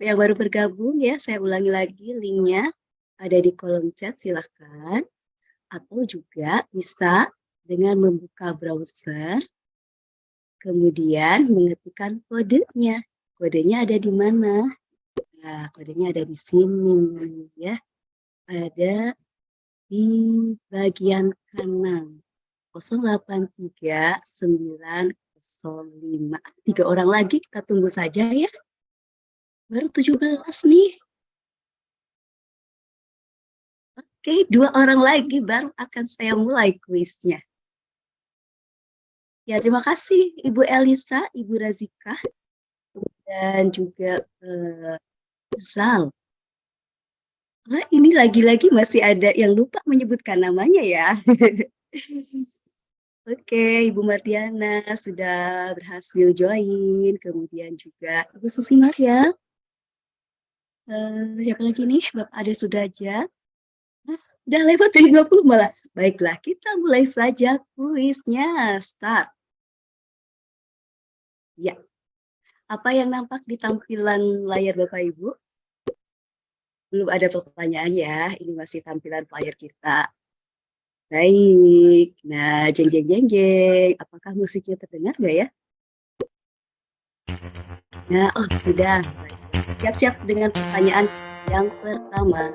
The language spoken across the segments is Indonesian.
Yang baru bergabung ya, saya ulangi lagi linknya ada di kolom chat, silahkan. Atau juga bisa dengan membuka browser, kemudian mengetikkan kodenya. Kodenya ada di mana? Nah, kodenya ada di sini ya. Ada di bagian kanan. 083905. 3 orang lagi kita tunggu saja ya. Baru 17 nih. Oke, 2 orang lagi baru akan saya mulai kuisnya. Ya, terima kasih Ibu Elisa, Ibu Razika, dan juga Zal. Nah, ini lagi-lagi masih ada yang lupa menyebutkan namanya ya. Oke, Ibu Mardiana sudah berhasil join, kemudian juga Ibu Susi Maria. Siapa lagi nih? Bapak Ade Sudrajat. Udah lewat dari 20 malah. Baiklah, kita mulai saja kuisnya. Start. Ya. Apa yang nampak di tampilan layar Bapak Ibu? Belum ada pertanyaan ya. Ini masih tampilan flyer kita. Baik. Nah, jeng jeng jeng jeng. Apakah musiknya terdengar nggak ya? Nah, oh sudah. Baik. Siap-siap dengan pertanyaan yang pertama.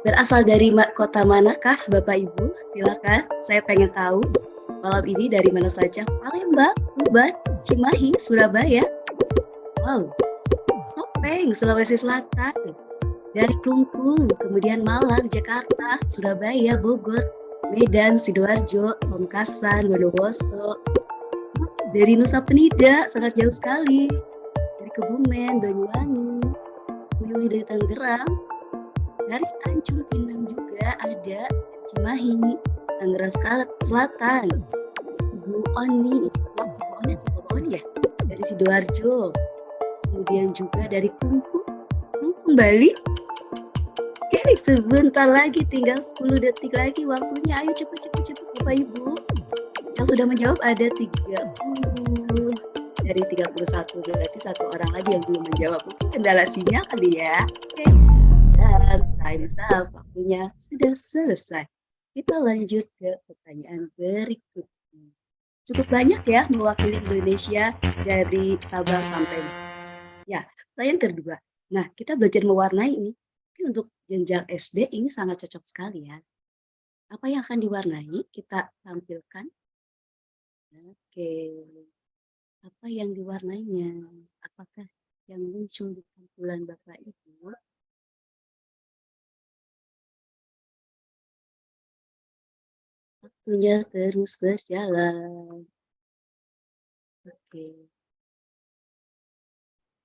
Berasal dari kota manakah Bapak Ibu? Silakan, saya pengen tahu. Malam ini dari mana saja? Palembang, Tuban, Cimahi, Surabaya. Wow, Topeng, Sulawesi Selatan. Dari Klungkung, kemudian Malang, Jakarta, Surabaya, Bogor, Medan, Sidoarjo, Pamekasan, Bondowoso. Dari Nusa Penida, sangat jauh sekali. Dari Kebumen, Banyuwangi, Bu Yuli dari Tangerang. Dari Tanjung Pinang juga ada, dari Cimahi, Tangerang Selatan. Ibu Oni, Ibu Oni atau Bapak Oni ya? Dari Sidoarjo. Kemudian juga dari Klungkung, Bali. Oke, sebentar lagi, tinggal 10 detik lagi waktunya. Ayo cepet Bapak Ibu. Yang sudah menjawab ada 30. Dari 31, berarti 1 orang lagi yang belum menjawab. Mungkin kendala sinyal kali ya. Oke. Dan time is up, waktunya sudah selesai. Kita lanjut ke pertanyaan berikutnya. Cukup banyak ya mewakili Indonesia dari Sabang sampai ya. Pertanyaan kedua. Nah, kita belajar mewarnai ini. Untuk jenjang SD ini sangat cocok sekali ya. Apa yang akan diwarnai? Kita tampilkan. Oke. Apa yang diwarnainya? Apakah yang muncul di tampilan Bapak Ibu? Waktunya terus berjalan. Oke.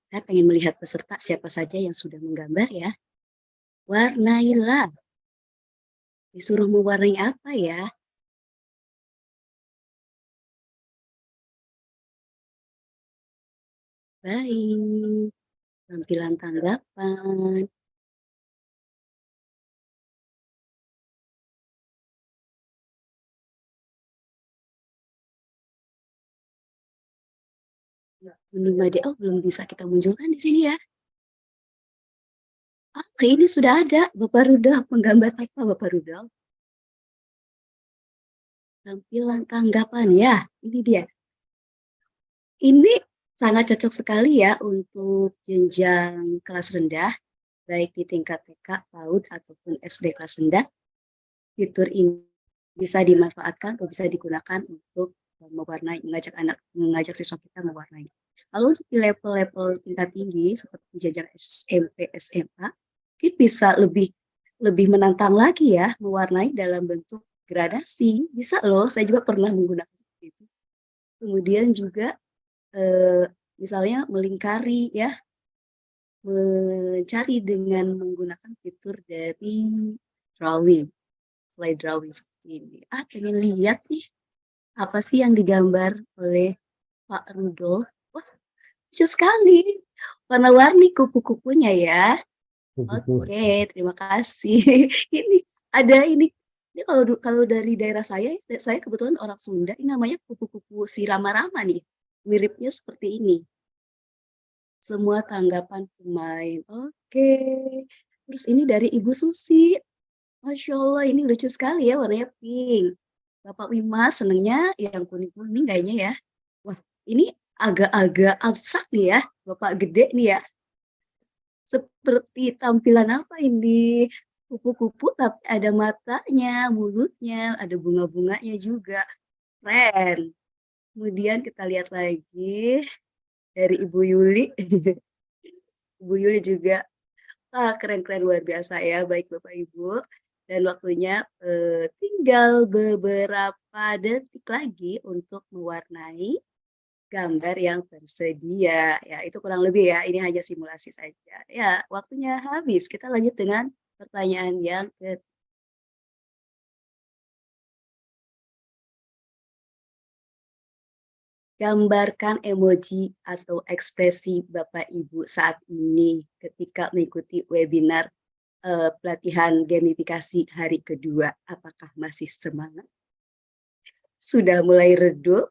Saya pengen melihat peserta siapa saja yang sudah menggambar ya. Warnailah. Disuruh mewarnai apa ya? Baik. Tampilan tanggapan. Oh, belum bisa kita munculkan di sini ya. Oke, ini sudah ada. Bapak Rudolf menggambar apa, Bapak Rudolf? Tampilan tanggapan ya, ini dia. Ini sangat cocok sekali ya untuk jenjang kelas rendah, baik di tingkat TK, PAUD, ataupun SD kelas rendah. Fitur ini bisa dimanfaatkan atau bisa digunakan untuk mewarnai, mengajak siswa kita mewarnai. Lalu untuk di level-level tingkat tinggi seperti jenjang SMP, SMA, mungkin bisa lebih menantang lagi ya mewarnai dalam bentuk gradasi. Bisa loh, saya juga pernah menggunakan seperti itu. Kemudian juga misalnya melingkari ya, mencari dengan menggunakan fitur dari drawing, slide drawing seperti ini. Pengen lihat nih apa sih yang digambar oleh Pak Rudolf. Wah, lucu sekali. Warna-warni kupu-kupunya ya. Oke, terima kasih. Ini ada ini kalau dari daerah saya kebetulan orang Sunda, ini namanya kupu-kupu si Rama-Rama nih. Miripnya seperti ini. semua tanggapan pemain. Oke. Terus ini dari Ibu Susi. Masya Allah, ini lucu sekali ya, warnanya pink. Bapak Wima senengnya yang kuning-kuning kayaknya ya. Wah, ini agak-agak abstrak nih ya, Bapak gede nih ya. Seperti tampilan apa ini? Kupu-kupu tapi ada matanya, mulutnya, ada bunga-bunganya juga. Keren. Kemudian kita lihat lagi dari Ibu Yuli. Ibu Yuli juga, keren-keren luar biasa ya, baik Bapak Ibu. Dan waktunya tinggal beberapa detik lagi untuk mewarnai gambar yang tersedia. Ya, itu kurang lebih ya, ini hanya simulasi saja. Ya, waktunya habis. Kita lanjut dengan pertanyaan yang gambarkan emoji atau ekspresi Bapak Ibu saat ini ketika mengikuti webinar pelatihan gamifikasi hari kedua. Apakah masih semangat? Sudah mulai redup?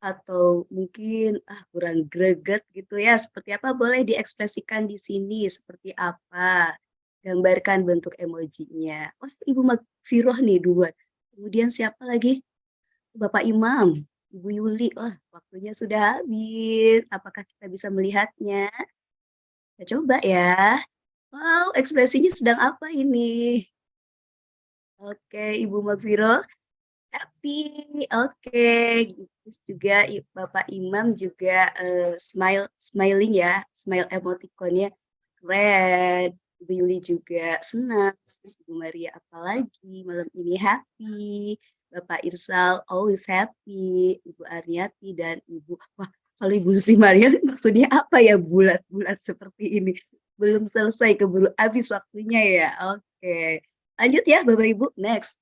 Atau mungkin kurang greget gitu ya, seperti apa boleh diekspresikan di sini, seperti apa? Gambarkan bentuk emojinya. Wah, Ibu Magfiroh nih 2. Kemudian siapa lagi? Bapak Imam, Ibu Yuli. Wah, waktunya sudah habis. Apakah kita bisa melihatnya? Kita coba ya. Wow, ekspresinya sedang apa ini? Oke, Ibu Magfiroh. Happy, oke. Terus juga Bapak Imam juga smiling ya, smile emoticonnya keren. Ibu Yuli juga senang. Terus Ibu Maria apalagi malam ini happy. Bapak Irsal always happy. Ibu Aryati dan Ibu, wah kalau Ibu Susi Marian maksudnya apa ya bulat-bulat seperti ini? Belum selesai keburu habis waktunya ya. Oke. Lanjut ya Bapak Ibu, next.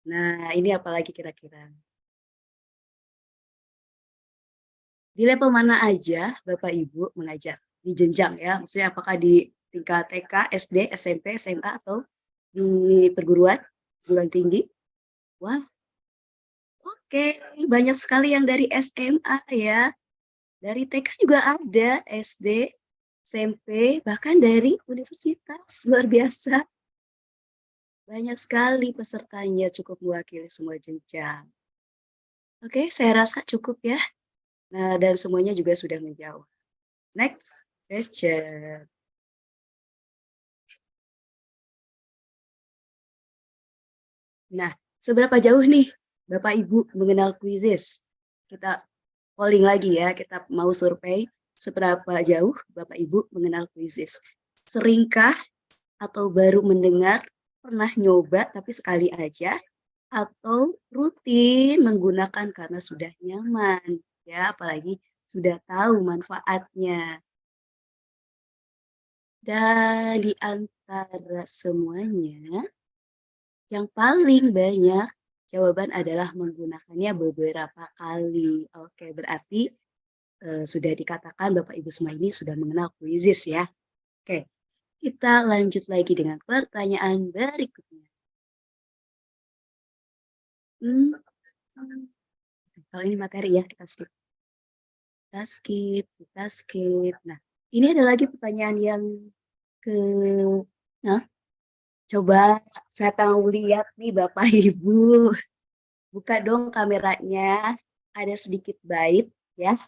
Nah, ini apalagi kira-kira? Di level mana aja Bapak Ibu mengajar? Di jenjang ya, maksudnya apakah di tingkat TK, SD, SMP, SMA, atau di perguruan tinggi? Wah, oke, banyak sekali yang dari SMA ya. Dari TK juga ada, SD, SMP, bahkan dari universitas, luar biasa. Banyak sekali pesertanya, cukup mewakili semua jenjang. Oke, saya rasa cukup ya. Nah, dan semuanya juga sudah menjawab. Next question. Nah, seberapa jauh nih Bapak Ibu mengenal quizzes? Kita polling lagi ya, kita mau survei seberapa jauh Bapak Ibu mengenal quizzes. Seringkah atau baru mendengar, pernah nyoba tapi sekali aja, atau rutin menggunakan karena sudah nyaman, ya apalagi sudah tahu manfaatnya. Dan di antara semuanya, yang paling banyak jawaban adalah menggunakannya beberapa kali. Oke, berarti sudah dikatakan Bapak Ibu semua ini sudah mengenal quizzes ya. Oke, kita lanjut lagi dengan pertanyaan berikutnya. Kalau ini materi ya, kita skip. Kita skip. Nah, ini ada lagi pertanyaan yang nah, coba saya mau lihat nih Bapak Ibu. Buka dong kameranya. Ada sedikit bait ya.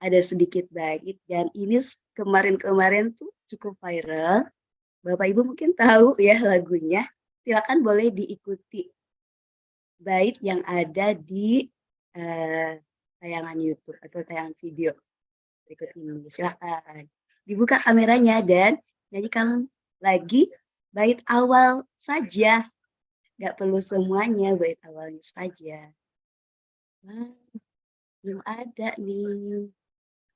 Ada sedikit bait dan ini kemarin-kemarin tuh cukup viral. Bapak Ibu mungkin tahu ya lagunya. Silakan boleh diikuti bait yang ada di tayangan YouTube atau tayangan video berikut ini. Silakan dibuka kameranya dan nyanyikan lagi bait awal saja. Nggak perlu semuanya, bait awalnya saja. Wah, belum ada nih.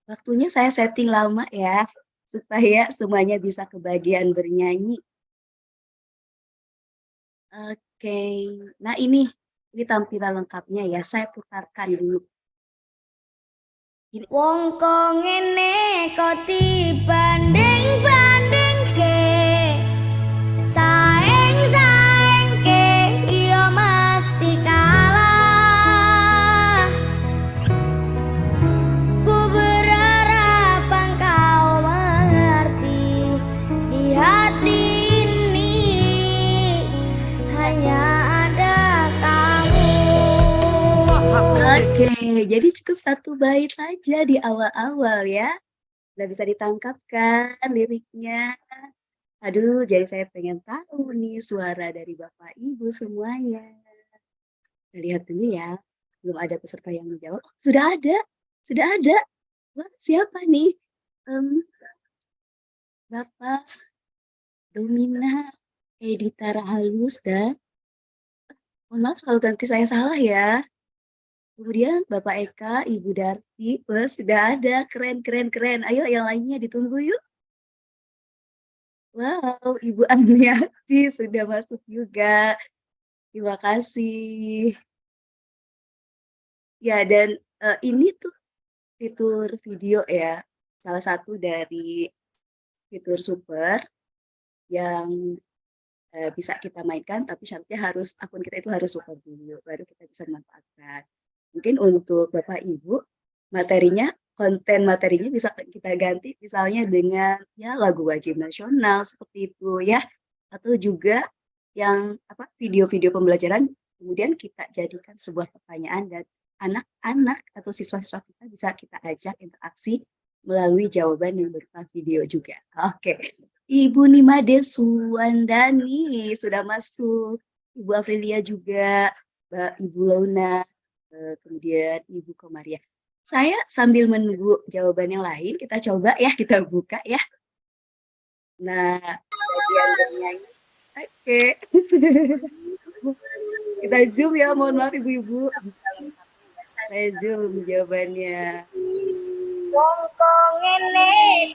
Waktunya saya setting lama ya, supaya semuanya bisa kebagian bernyanyi. Oke, nah ini tampilan lengkapnya ya, saya putarkan dulu. Wong kok ngene kok dibanding-bandingke saeng-saengke iya mesti kalah ku berharap Jadi cukup satu bait saja di awal-awal ya. Udah bisa ditangkap kan liriknya? Aduh, jadi saya pengen tahu nih suara dari Bapak Ibu semuanya. Kita lihat dulu ya. Belum ada peserta yang menjawab. Oh, sudah ada. Sudah ada. Wah, siapa nih? Em, Bapak Domina Edi Halus dan mohon maaf kalau nanti saya salah ya. Kemudian Bapak Eka, Ibu Darti, wah sudah ada, keren, keren, keren. Ayo yang lainnya ditunggu yuk. Wow, Ibu Amiati sudah masuk juga. Terima kasih. Ya, dan ini tuh fitur video ya, salah satu dari fitur super yang bisa kita mainkan, tapi syaratnya harus akun kita itu harus super dulu, baru kita bisa memanfaatkan. Mungkin untuk Bapak Ibu, konten materinya bisa kita ganti misalnya dengan ya lagu wajib nasional seperti itu ya, atau juga yang video-video pembelajaran kemudian kita jadikan sebuah pertanyaan dan anak-anak atau siswa-siswa kita bisa kita ajak interaksi melalui jawaban yang berupa video juga. Oke. Ibu Nimade Suwandani sudah masuk, Ibu Afrilia juga, Ibu Launa, kemudian Ibu Komaria. Saya sambil menunggu jawaban yang lain, kita coba ya, kita buka ya. Nah, bagian bernyanyi. Oke. Kita zoom ya, mohon maaf Ibu-Ibu. Saya zoom jawabannya. Wongkong ngene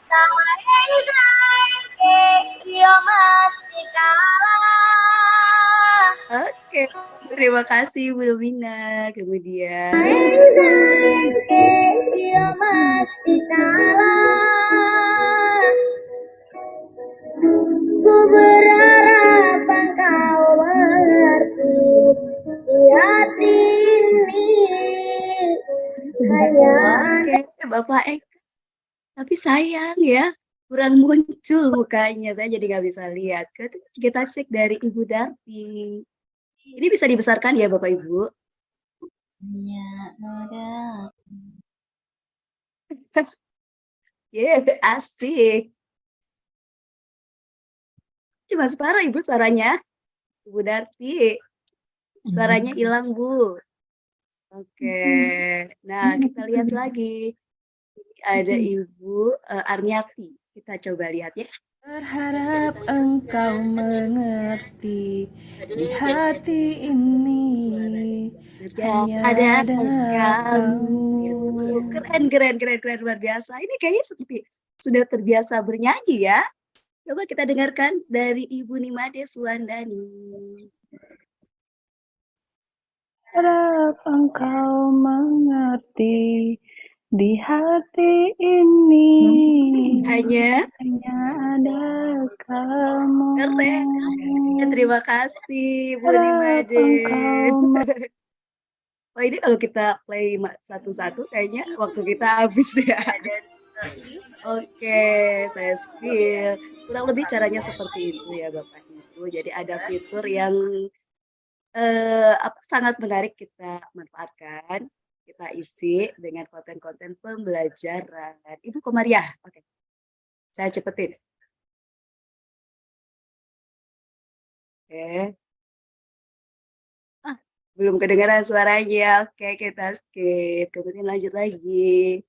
saeng saeke yo mesti kalah. Oke, terima kasih Bu Domina. Kemudian Saeng saeke yo mesti kalah. Ku berharap engkau mengerti di hati ini hanya oke, Bapak Eka. Tapi sayang ya, kurang muncul mukanya. Saya jadi nggak bisa lihat. Kita cek dari Ibu Darti. Ini bisa dibesarkan ya Bapak Ibu? hanya ada. Yeah, asik. Cuma separuh Ibu suaranya. Ibu Darti. Suaranya hilang Bu. Oke, nah kita lihat lagi. Ada Ibu Arniati. Kita coba lihat ya. Berharap engkau mengerti di hati ini hanya Ada kamu. Ya, keren, keren, keren, keren, luar biasa. Ini kayaknya seperti sudah terbiasa bernyanyi ya. Coba kita dengarkan dari Ibu Nimade Suwandani. Harap engkau mengerti di hati ini Hanya ada kamu. keren. Terima kasih Bu Harap Nimade. engkau Wah ini kalau kita play satu-satu kayaknya waktu kita habis ya. Oke, saya spill. Kurang lebih caranya seperti itu ya Bapak Ibu. Jadi ada fitur yang sangat menarik kita manfaatkan, kita isi dengan konten-konten pembelajaran. Ibu Komaria, oke. Saya cepetin. Oke. Belum kedengaran suaranya. Oke, kita skip. Kemudian lanjut lagi.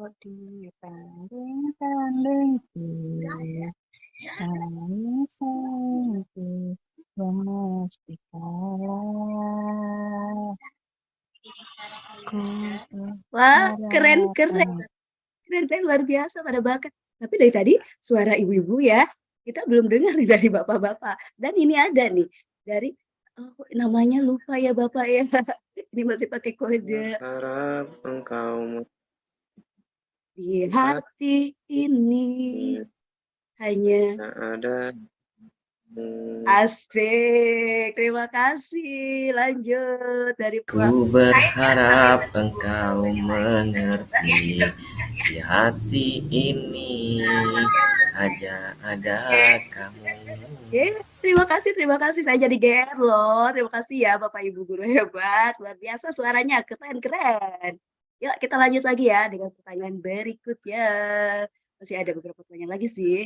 kok dipending-pending sayang mesti kalah. Wah, keren, keren. Keren, keren, luar biasa pada bakat. Tapi dari tadi suara ibu-ibu ya, kita belum dengar nih dari bapak-bapak. Dan ini ada nih dari namanya lupa ya Bapak ya. Ini masih pakai kode. Harap engkau Di hati ini hanya ada. asik. Terima kasih. Lanjut dari Ku berharap engkau mengerti di hati ini saja ada kamu. Terima kasih. Saya jadi GR loh. Terima kasih ya Bapak Ibu guru hebat. Luar biasa suaranya, keren. Yuk kita lanjut lagi ya dengan pertanyaan berikutnya. Masih ada beberapa pertanyaan lagi sih.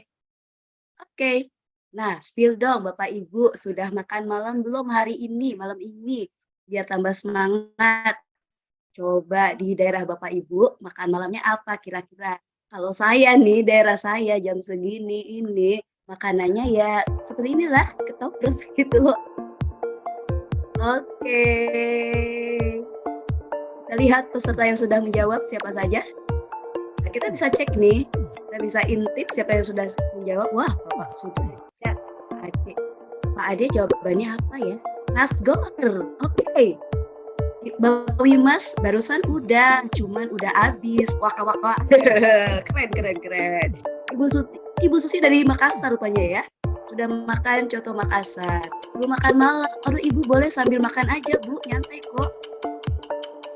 Oke. Nah, spill dong Bapak Ibu, sudah makan malam belum malam ini? Biar tambah semangat. Coba di daerah Bapak Ibu, makan malamnya apa kira-kira? Kalau saya nih, daerah saya jam segini ini, makanannya ya seperti inilah, ketoprak gitu loh. Oke. Kita lihat peserta yang sudah menjawab siapa saja. Nah, kita bisa cek nih, kita bisa intip siapa yang sudah menjawab. Wah, Bapak sudah chat. Pak Ade jawabannya apa ya? Nasgor. Oke. Bapak Wimas barusan cuman udah habis. Waka. Keren. Ibu Susi dari Makassar rupanya ya. Sudah makan coto Makassar. Belum makan malam. Aduh Ibu boleh sambil makan aja Bu, nyantai kok.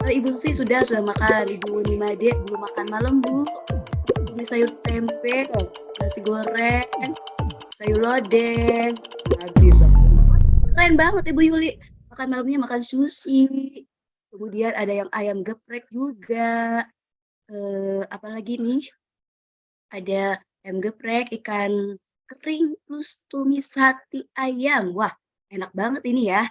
Ibu Susi sudah makan. Ibu Nimade belum makan malam Bu. Ini sayur tempe, nasi goreng, sayur lodeh. Habis. Keren banget Ibu Yuli. Makan malamnya makan sushi. Kemudian ada yang ayam geprek juga. Apalagi nih? Ada ayam geprek, ikan kering, plus tumis hati ayam. Wah, enak banget ini ya.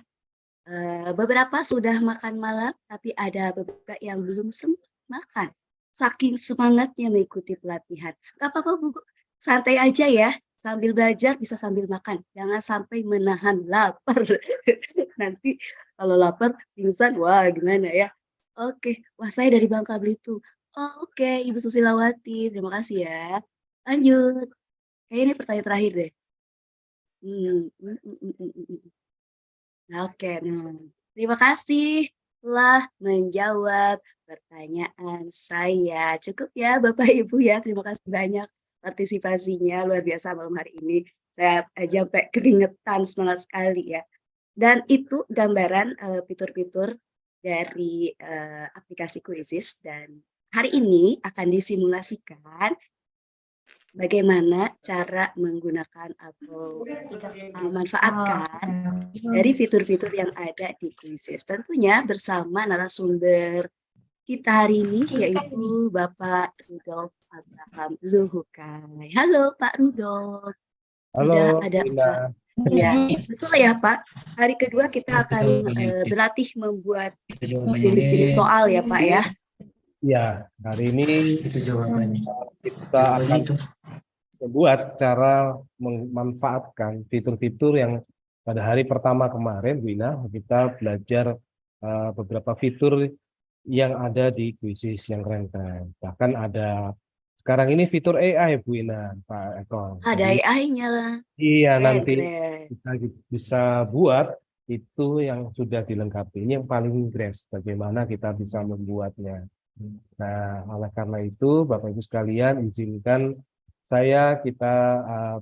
Beberapa sudah makan malam, tapi ada beberapa yang belum sempat makan. Saking semangatnya mengikuti pelatihan. Gak apa-apa Bu, santai aja ya. Sambil belajar bisa sambil makan. Jangan sampai menahan lapar. Nanti kalau lapar pingsan, wah gimana ya. Oke, wah saya dari Bangka Belitung. Oke, Ibu Susilawati, terima kasih ya. Lanjut. Kayaknya ini pertanyaan terakhir deh. Oke, terima kasih telah menjawab pertanyaan saya. Cukup ya Bapak Ibu ya, terima kasih banyak partisipasinya, luar biasa malam hari ini. Saya sampai keringetan, semangat sekali ya. Dan itu gambaran fitur-fitur dari aplikasi Quizzes, dan hari ini akan disimulasikan bagaimana cara menggunakan atau memanfaatkan dari fitur-fitur yang ada di Quizzes. Tentunya bersama narasumber kita hari ini yaitu Bapak Rudolf Abraham Luhukai. Halo Pak Rudolf. Sudah Halo, ada Ina. Ya, betul ya Pak. Hari kedua kita akan berlatih membuat jenis-jenis soal ya Pak ya. Ya, hari ini kita akan membuat cara memanfaatkan fitur-fitur yang pada hari pertama kemarin, Bu Ina, kita belajar beberapa fitur yang ada di Quizzes yang keren-keren. Bahkan ada sekarang ini fitur AI, Bu Ina, Pak Eko. Ada AI-nya lah. Iya, Keren, nanti keren. kita bisa buat itu yang sudah dilengkapi. Ini yang paling grace, bagaimana kita bisa membuatnya. Nah, oleh karena itu, Bapak Ibu sekalian, izinkan kita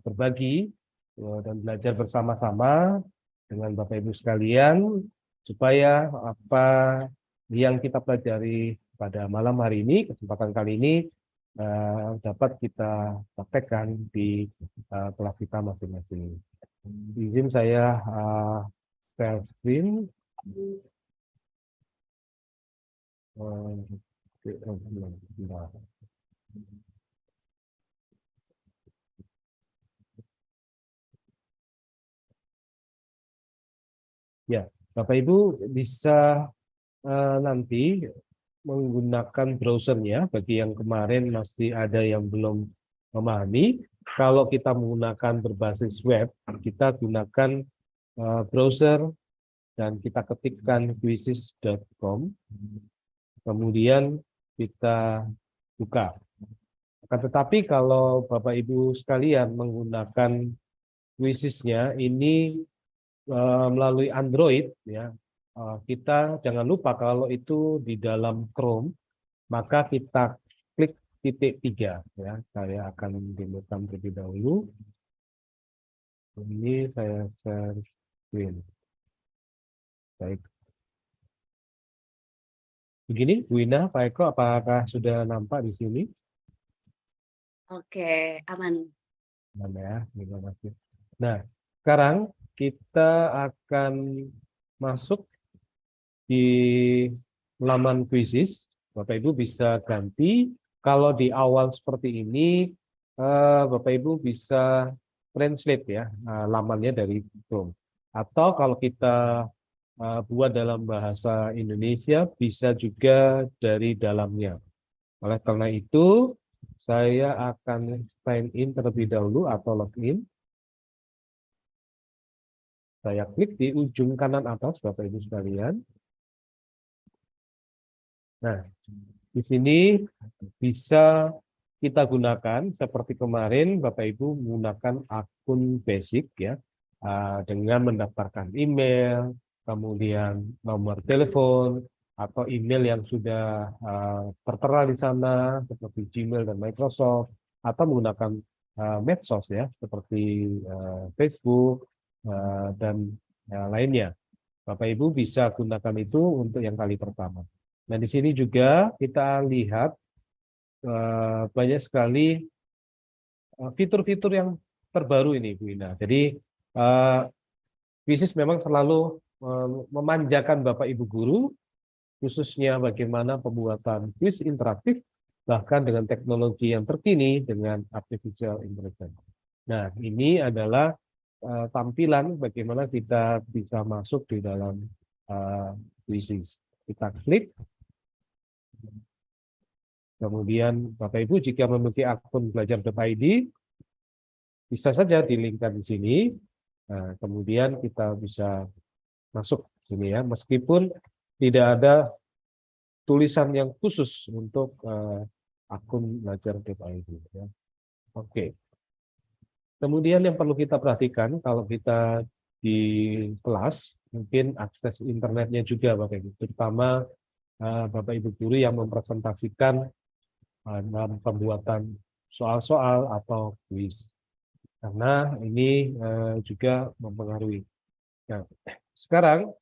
berbagi dan belajar bersama-sama dengan Bapak Ibu sekalian, supaya apa yang kita pelajari pada malam hari ini, kesempatan kali ini, dapat kita praktekkan di kelas kita masing-masing. Izin saya share screen. Ya, Bapak Ibu bisa nanti menggunakan browsernya. Bagi yang kemarin masih ada yang belum memahami, kalau kita menggunakan berbasis web, kita gunakan browser dan kita ketikkan quizzes.com, kemudian kita buka. Akan tetapi kalau Bapak Ibu sekalian menggunakan Quizzes-nya ini melalui Android, ya, kita jangan lupa kalau itu di dalam Chrome, maka kita klik titik 3, ya. Saya akan demo-kan terlebih dahulu. Ini saya share screen. Baik. Begini, Bu Ina, Pak Eko, apakah sudah nampak di sini? Oke, aman. Mana ya, terima kasih. Nah, sekarang kita akan masuk di laman kuisis. Bapak Ibu bisa ganti. Kalau di awal seperti ini, Bapak Ibu bisa translate ya lamannya dari Chrome. Atau kalau kita buat dalam bahasa Indonesia, bisa juga dari dalamnya. Oleh karena itu, saya akan sign in terlebih dahulu atau login. Saya klik di ujung kanan atas, Bapak Ibu sekalian. Nah, di sini bisa kita gunakan seperti kemarin Bapak Ibu menggunakan akun basic ya, dengan mendaftarkan email, kemudian nomor telepon atau email yang sudah tertera di sana seperti Gmail dan Microsoft, atau menggunakan medsos ya seperti Facebook dan lainnya. Bapak Ibu bisa gunakan itu untuk yang kali pertama. Nah, di sini juga kita lihat banyak sekali fitur-fitur yang terbaru ini, Bu Ina. Jadi, Quizizz memang selalu memanjakan Bapak Ibu guru, khususnya bagaimana pembuatan kuis interaktif, bahkan dengan teknologi yang terkini dengan artificial intelligence. Nah, ini adalah tampilan bagaimana kita bisa masuk di dalam Quizizz. Kita klik. Kemudian Bapak Ibu jika memiliki akun belajar.id, bisa saja dilingkan di sini. Nah, kemudian kita bisa masuk sini ya, meskipun tidak ada tulisan yang khusus untuk akun belajar.id. Ya. Oke. Kemudian yang perlu kita perhatikan kalau kita di kelas, mungkin akses internetnya juga Bapak Ibu, terutama Bapak Ibu guru yang mempresentasikan dalam pembuatan soal-soal atau kuis. Karena ini juga mempengaruhi. Nah, sekarang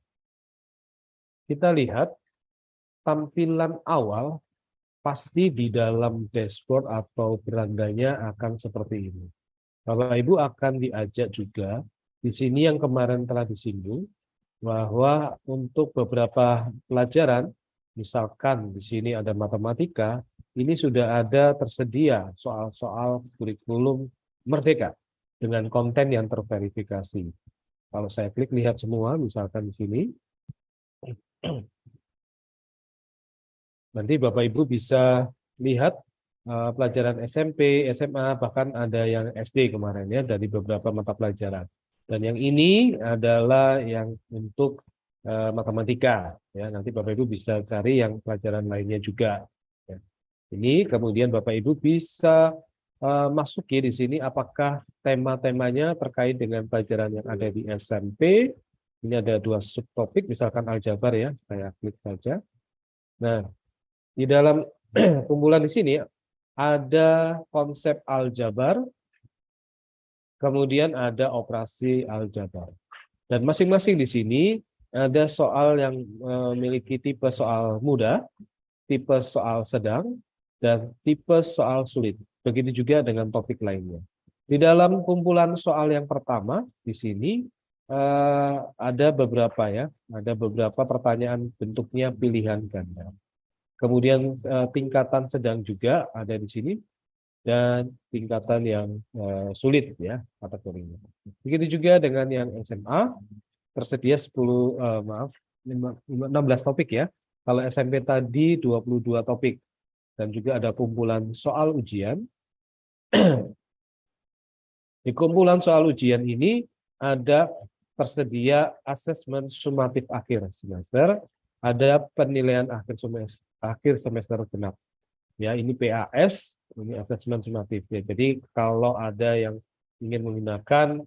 kita lihat tampilan awal pasti di dalam dashboard atau berandanya akan seperti ini. Bapak Ibu akan diajak juga di sini yang kemarin telah disinggung bahwa untuk beberapa pelajaran, misalkan di sini ada matematika, ini sudah ada tersedia soal-soal kurikulum Merdeka dengan konten yang terverifikasi. Kalau saya klik lihat semua, misalkan di sini, nanti Bapak Ibu bisa lihat pelajaran SMP, SMA, bahkan ada yang SD kemarin ya dari beberapa mata pelajaran. Dan yang ini adalah yang untuk matematika ya. Nanti Bapak Ibu bisa cari yang pelajaran lainnya juga. Ya. Ini kemudian Bapak Ibu bisa masuki di sini apakah tema-temanya terkait dengan pelajaran yang ada di SMP. Ini ada 2 subtopik, misalkan aljabar ya. Saya klik saja. Nah, di dalam kumpulan di sini ada konsep aljabar, kemudian ada operasi aljabar. Dan masing-masing di sini ada soal yang memiliki tipe soal mudah, tipe soal sedang, dan tipe soal sulit. Begitu juga dengan topik lainnya. Di dalam kumpulan soal yang pertama di sini ada beberapa ya, ada beberapa pertanyaan bentuknya pilihan ganda. Kemudian tingkatan sedang juga ada di sini dan tingkatan yang sulit ya kategorinya. Begitu juga dengan yang SMA tersedia 16 topik ya. Kalau SMP tadi 22 topik dan juga ada kumpulan soal ujian. Di kumpulan soal ujian ini ada tersedia asesmen sumatif akhir semester, ada penilaian akhir semester genap. Ya, ini PAS, ini asesmen sumatif. Ya, jadi kalau ada yang ingin menggunakan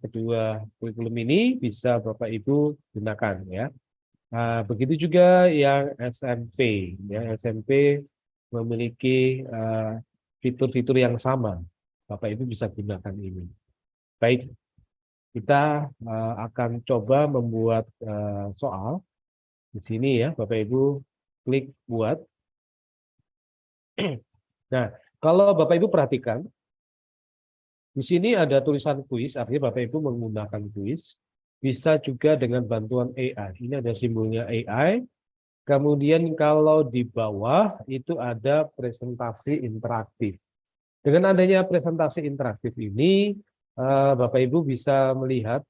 kedua kurikulum ini bisa Bapak Ibu gunakan ya. Nah, begitu juga yang SMP. Ya, SMP memiliki fitur-fitur yang sama. Bapak Ibu bisa gunakan ini. Baik, kita akan coba membuat soal di sini ya, Bapak Ibu klik buat. Nah, kalau Bapak Ibu perhatikan, Di sini ada tulisan kuis, artinya Bapak Ibu menggunakan kuis. Bisa juga dengan bantuan AI. Ini ada simbolnya AI. Kemudian kalau di bawah itu ada presentasi interaktif. Dengan adanya presentasi interaktif ini, Bapak Ibu bisa melihat,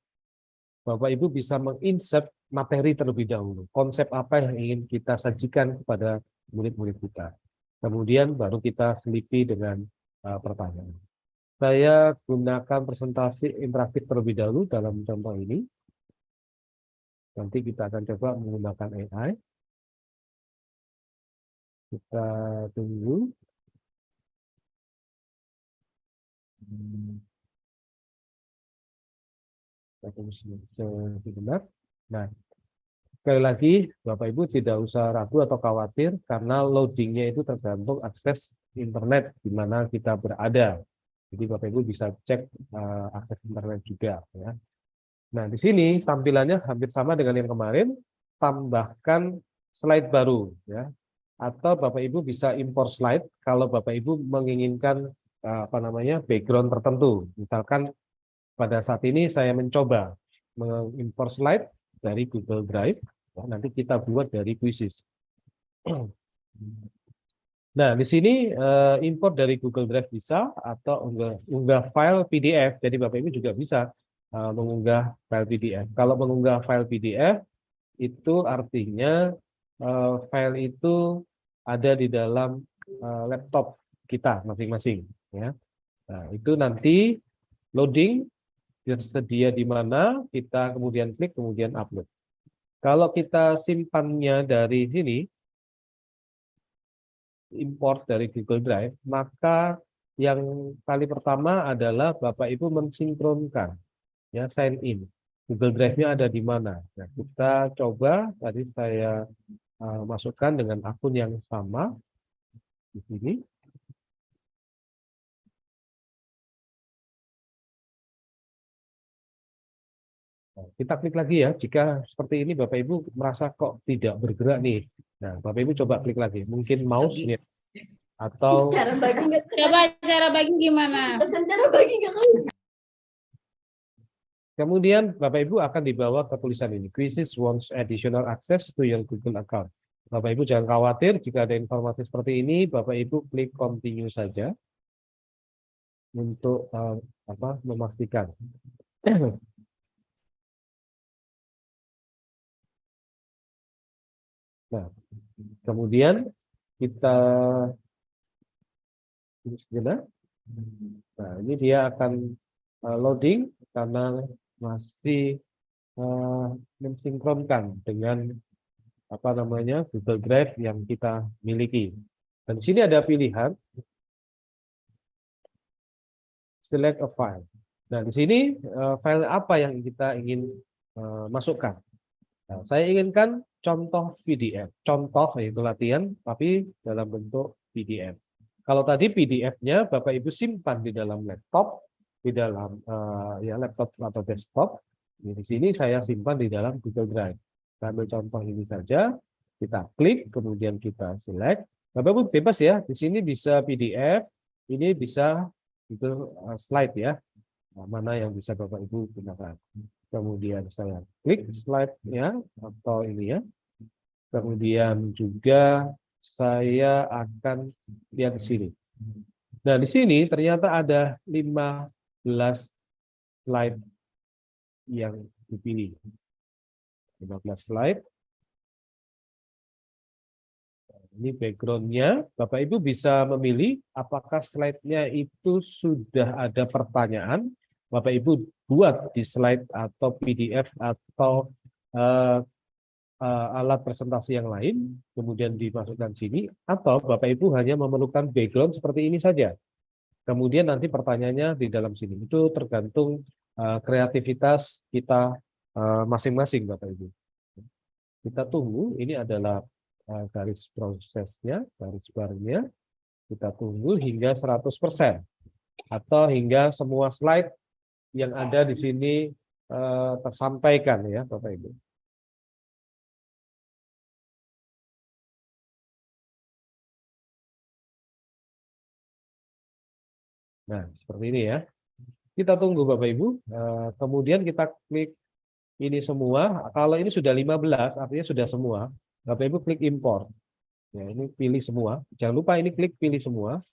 Bapak Ibu bisa menginsert materi terlebih dahulu. Konsep apa yang ingin kita sajikan kepada murid-murid kita. Kemudian baru kita selipi dengan pertanyaan. Saya gunakan presentasi interaktif terlebih dahulu dalam contoh ini. Nanti kita akan coba menggunakan AI. Kita tunggu. Kita tunggu sebentar. Nah, sekali lagi, Bapak Ibu tidak usah ragu atau khawatir karena loadingnya itu tergantung akses internet di mana kita berada. Jadi Bapak Ibu bisa cek akses internet juga. Ya. Nah, di sini tampilannya hampir sama dengan yang kemarin, tambahkan slide baru. Ya. Atau Bapak Ibu bisa import slide kalau Bapak Ibu menginginkan background tertentu. Misalkan pada saat ini saya mencoba mengimport slide dari Google Drive. Nanti kita buat dari Quizzes. Nah, di sini import dari Google Drive bisa atau unggah file PDF. Jadi Bapak Ibu juga bisa mengunggah file PDF. Kalau mengunggah file PDF itu artinya file itu ada di dalam laptop kita masing-masing. Ya. Nah, itu nanti loading tersedia di mana kita kemudian klik kemudian upload. Kalau kita simpannya dari sini, import dari Google Drive, maka yang kali pertama adalah Bapak Ibu mensinkronkan, ya sign in. Google Drive-nya ada di mana? Nah, kita coba, tadi saya masukkan dengan akun yang sama di sini. Nah, kita klik lagi ya, jika seperti ini Bapak Ibu merasa kok tidak bergerak nih. Nah, Bapak Ibu coba klik lagi, mungkin mouse-nya atau Cara bagi nggak? Coba cara bagi gimana? Cara bagi nggak? kemudian Bapak Ibu akan dibawa ke tulisan ini, Quizzes wants additional access to your Google account. Bapak Ibu jangan khawatir jika ada informasi seperti ini, Bapak Ibu klik continue saja untuk memastikan. Nah, kemudian kita sejenak. Nah, ini dia akan loading karena masih mensinkronkan dengan Google Drive yang kita miliki. Dan di sini ada pilihan select a file. Nah, di sini file apa yang kita ingin masukkan. Nah, saya inginkan contoh PDF, contoh yaitu latihan, tapi dalam bentuk PDF. Kalau tadi PDF-nya Bapak Ibu simpan di dalam laptop, di dalam laptop atau desktop. Di sini saya simpan di dalam Google Drive. Saya ambil contoh ini saja, kita klik, kemudian kita select. Bapak Ibu bebas ya, di sini bisa PDF, ini bisa itu slide ya, mana yang bisa Bapak Ibu gunakan. Kemudian saya klik slide-nya atau ini ya. Kemudian juga saya akan lihat di sini. Nah, di sini ternyata ada 15 slide yang dipilih. 15 slide. Ini background-nya. Bapak Ibu bisa memilih apakah slide-nya itu sudah ada pertanyaan. Bapak Ibu buat di slide atau PDF atau alat presentasi yang lain, kemudian dimasukkan sini, atau Bapak Ibu hanya memerlukan background seperti ini saja. Kemudian nanti pertanyaannya di dalam sini. Itu tergantung kreativitas kita masing-masing, Bapak Ibu. Kita tunggu, ini adalah garis prosesnya, garis barnya. Kita tunggu hingga 100%. Atau hingga semua slide yang ada di sini tersampaikan ya, Bapak Ibu. Nah, seperti ini ya. Kita tunggu Bapak Ibu. Kemudian kita klik ini semua. Kalau ini sudah 15, artinya sudah semua. Bapak Ibu klik import. Ya, ini pilih semua. Jangan lupa ini klik pilih semua.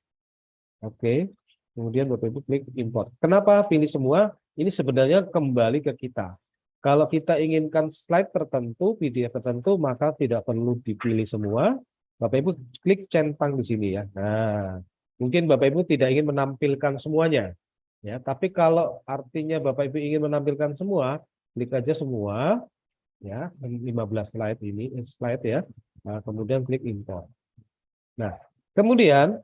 Oke. Kemudian Bapak Ibu klik import. Kenapa pilih semua? Ini sebenarnya kembali ke kita. Kalau kita inginkan slide tertentu, PDF tertentu, maka tidak perlu dipilih semua. Bapak Ibu klik centang di sini ya. Nah, mungkin Bapak Ibu tidak ingin menampilkan semuanya. Ya, tapi kalau artinya Bapak Ibu ingin menampilkan semua, klik aja semua, ya 15 slide ini slide ya. Nah, kemudian klik import. Nah, kemudian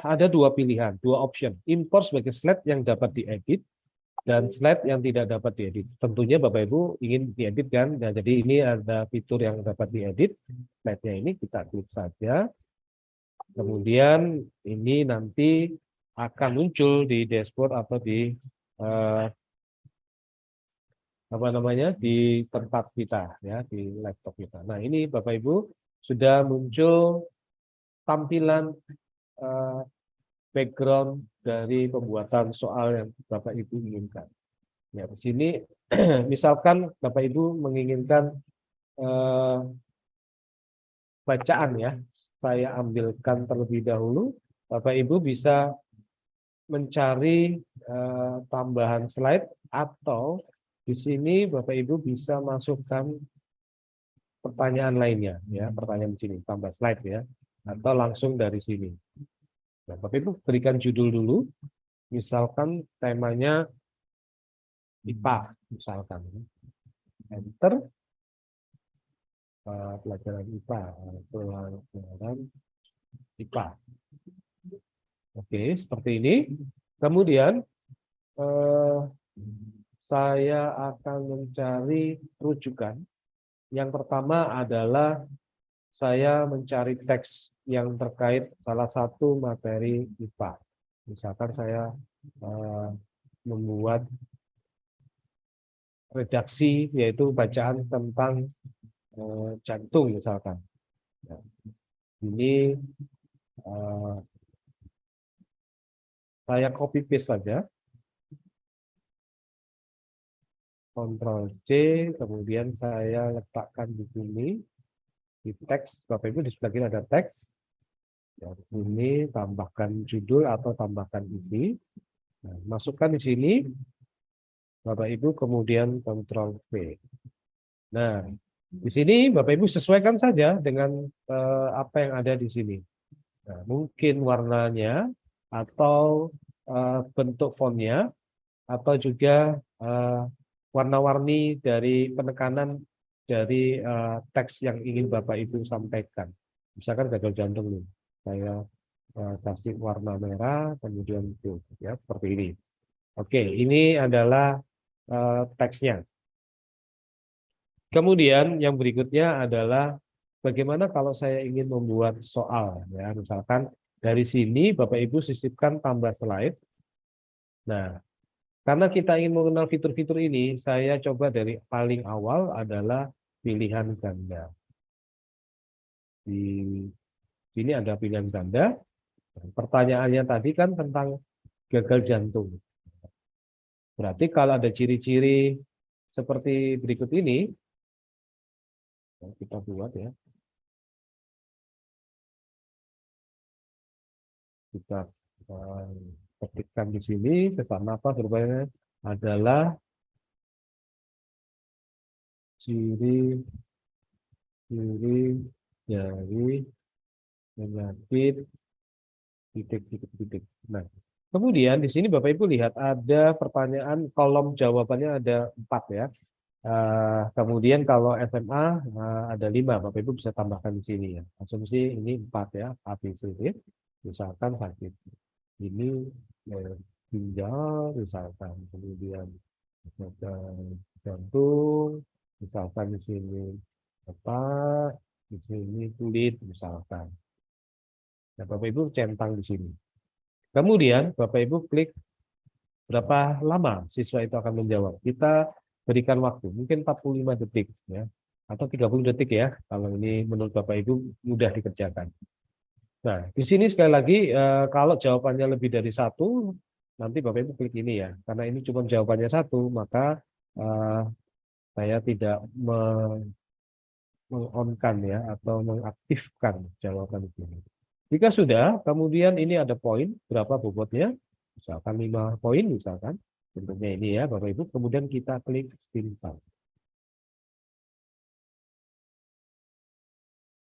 ada dua pilihan, dua option, import sebagai slide yang dapat diedit dan slide yang tidak dapat diedit. Tentunya Bapak Ibu ingin diedit kan? Nah, jadi ini ada fitur yang dapat diedit. Slide-nya ini kita klik saja. Kemudian ini nanti akan muncul di dashboard atau di di tempat kita ya, di laptop kita. Nah, ini Bapak Ibu sudah muncul tampilan background dari pembuatan soal yang Bapak Ibu inginkan. Ya, di sini misalkan Bapak Ibu menginginkan bacaan ya, saya ambilkan terlebih dahulu. Bapak Ibu bisa mencari tambahan slide atau di sini Bapak Ibu bisa masukkan pertanyaan lainnya ya, pertanyaan di sini tambah slide ya, atau langsung dari sini. Nah, Bapak Ibu berikan judul dulu, misalkan temanya IPA misalkan, enter pelajaran IPA, pelajaran IPA. Oke, seperti ini. Kemudian saya akan mencari rujukan. Yang pertama adalah saya mencari teks yang terkait salah satu materi IPA. Misalkan saya membuat redaksi, yaitu bacaan tentang jantung misalkan. Nah, ini saya copy paste saja, Ctrl C, kemudian saya letakkan di sini di teks. Bapak Ibu di sebelah kiri ada teks. Ya, ini tambahkan judul atau tambahkan isi. Nah, masukkan di sini, Bapak Ibu kemudian Ctrl V. Nah, di sini Bapak Ibu sesuaikan saja dengan apa yang ada di sini. Nah, mungkin warnanya atau bentuk fontnya atau juga warna-warni dari penekanan dari teks yang ingin Bapak Ibu sampaikan. Misalkan gagal jantung nih, saya kasih warna merah, kemudian ya seperti ini. Oke, ini adalah teksnya. Kemudian yang berikutnya adalah bagaimana kalau saya ingin membuat soal, ya misalkan dari sini Bapak Ibu sisipkan tambah slide. Nah, karena kita ingin mengenal fitur-fitur ini, saya coba dari paling awal adalah pilihan ganda. Di sini ada pilihan ganda. Pertanyaannya tadi kan tentang gagal jantung. Berarti kalau ada ciri-ciri seperti berikut ini, kita buat ya. Kita ketikkan di sini, sesak nafas rupanya adalah ciri dari penyakit titik. Nah, kemudian di sini Bapak Ibu lihat ada pertanyaan, kolom jawabannya ada 4 ya. Kemudian kalau SMA ada 5, Bapak Ibu bisa tambahkan di sini ya. Asumsi ini 4 ya, ABCD. Misalkan sakit ini ginjal, misalkan kemudian jantung, misalkan di sini otak, di sini kulit, misalkan. Nah, Bapak Ibu centang di sini. Kemudian Bapak Ibu klik berapa lama siswa itu akan menjawab. Kita berikan waktu, mungkin 45 detik ya, atau 30 detik ya, kalau ini menurut Bapak Ibu mudah dikerjakan. Nah, di sini sekali lagi kalau jawabannya lebih dari 1, nanti Bapak Ibu klik ini ya. Karena ini cuma jawabannya satu, maka saya tidak meng-on-kan ya atau mengaktifkan jawaban itu. Jika sudah, kemudian ini ada poin berapa bobotnya, misalkan 5 poin misalkan, bentuknya ini ya Bapak Ibu, kemudian kita klik simpan.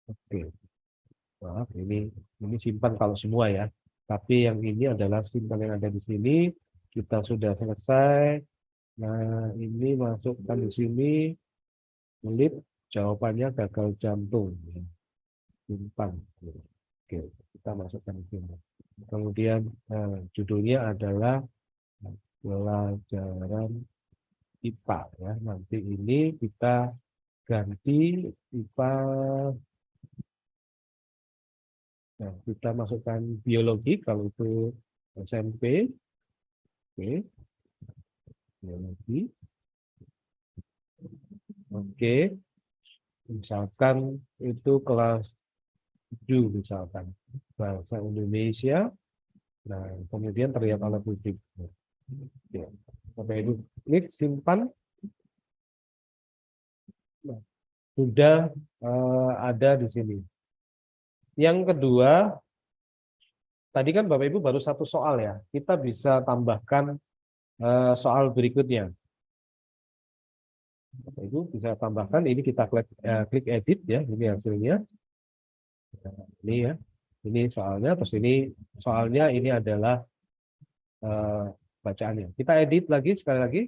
Oke, maaf ini simpan kalau semua ya. Tapi yang ini adalah simpan yang ada di sini. Kita sudah selesai. Nah, ini masukkan di sini. Lip, jawabannya gagal jantung. Simpan. Oke, kita masukkan di sini. Kemudian judulnya adalah pelajaran IPA ya. Nanti ini kita ganti IPA. Nah, kita masukkan biologi kalau itu SMP. Oke. Biologi. Oke. Misalkan itu kelas 7 misalkan. Bahasa Indonesia. Nah, kemudian terlihat alat uji. Ya. Bapak Ibu, klik simpan. Nah, sudah ada di sini. Yang kedua, tadi kan Bapak Ibu baru satu soal ya. Kita bisa tambahkan soal berikutnya. Bapak Ibu bisa tambahkan, ini kita klik edit ya, ini hasilnya. Nah, ini ya, ini soalnya, terus ini soalnya ini adalah bacaannya. Kita edit lagi sekali lagi.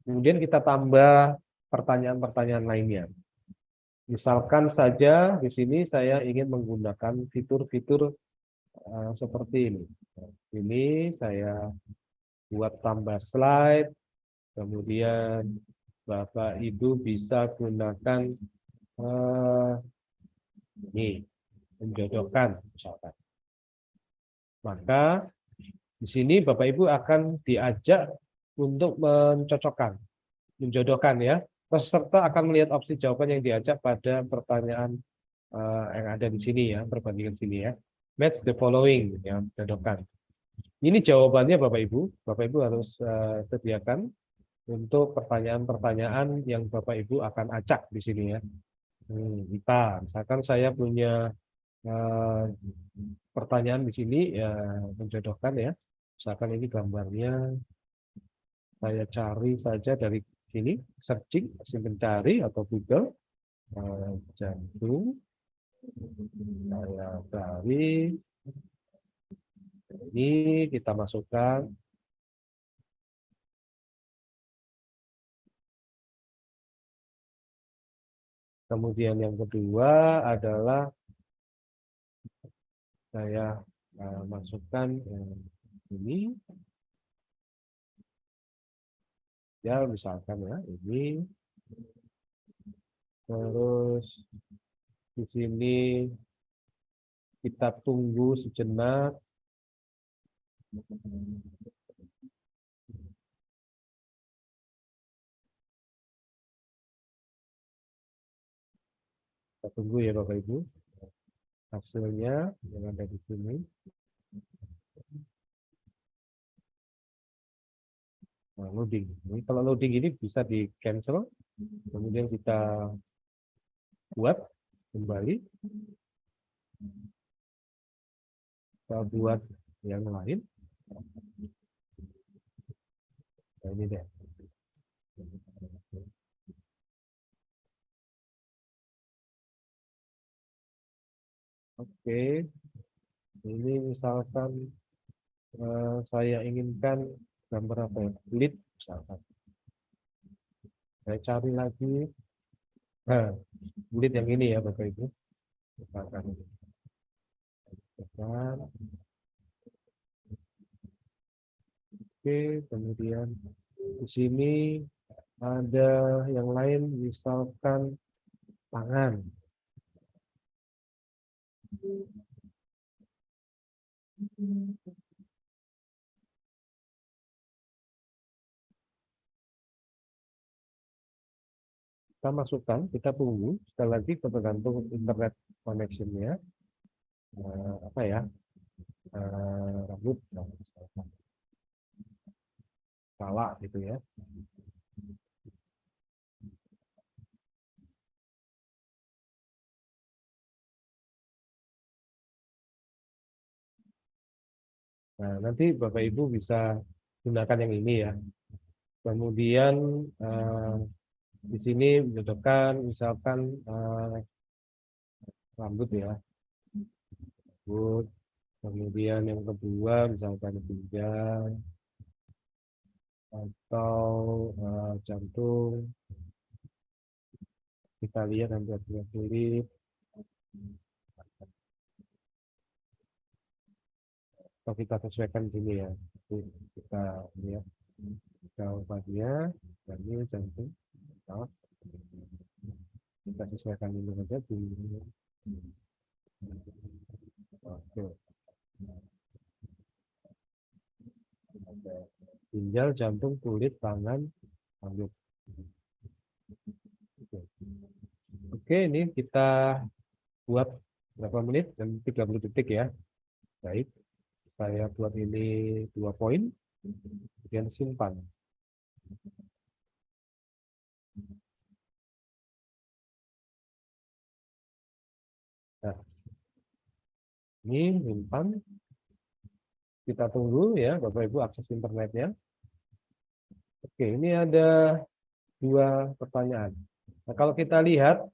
Kemudian kita tambah pertanyaan-pertanyaan lainnya. Misalkan saja di sini saya ingin menggunakan fitur-fitur seperti ini. Ini saya buat tambah slide, kemudian Bapak Ibu bisa gunakan ini, menjodohkan misalkan. Maka di sini Bapak Ibu akan diajak untuk mencocokkan, menjodohkan ya. Peserta akan melihat opsi jawaban yang diajak pada pertanyaan yang ada di sini ya, perbandingan sini ya. Match the following, ya, jodohkan. Ini jawabannya Bapak Ibu. Bapak Ibu harus sediakan untuk pertanyaan-pertanyaan yang Bapak Ibu akan acak di sini ya. Kita, misalkan saya punya pertanyaan di sini ya, menjodohkan ya. Misalkan ini gambarnya, saya cari saja dari sini, searching, mesin pencari atau Google, jantung, saya cari, ini kita masukkan. Kemudian yang kedua adalah saya masukkan ini, ya misalkan ya ini, terus di sini kita tunggu sejenak. Kita tunggu ya Bapak Ibu hasilnya yang ada di sini. Nah, loading. Ini kalau loading ini bisa di cancel, kemudian kita buat kembali, kita buat yang lain. Nah, ini deh. Oke, ini misalkan saya inginkan gambar apa ya, lead misalkan. Saya cari lagi, nah, lead yang ini ya Bapak Ibu. Misalkan ini. Oke, kemudian di sini ada yang lain, misalkan tangan. Kita masukkan, kita tunggu, sekali lagi tergantung internet connection-nya. Apa ya? rambut, nah, misalkan kepala gitu ya. Nah, nanti Bapak Ibu bisa gunakan yang ini ya. Kemudian di sini menjadikan misalkan rambut ya, rambut. Kemudian yang kedua misalkan ginjal atau jantung. Kita lihat nanti hasilnya kulit. Atau kita sesuaikan sini ya. Jadi kita lihat jawabannya, ini jantung. Nah, kita sesuaikan ini saja dulu. Oke. Ginjal, jantung, kulit, tangan, rambut. Oke, ini kita buat berapa menit? Dan 30 detik ya. Baik, saya buat ini 2 poin, kemudian simpan. Nah, ini simpan. Kita tunggu ya, Bapak Ibu akses internetnya. Oke, ini ada 2 pertanyaan. Nah, kalau kita lihat,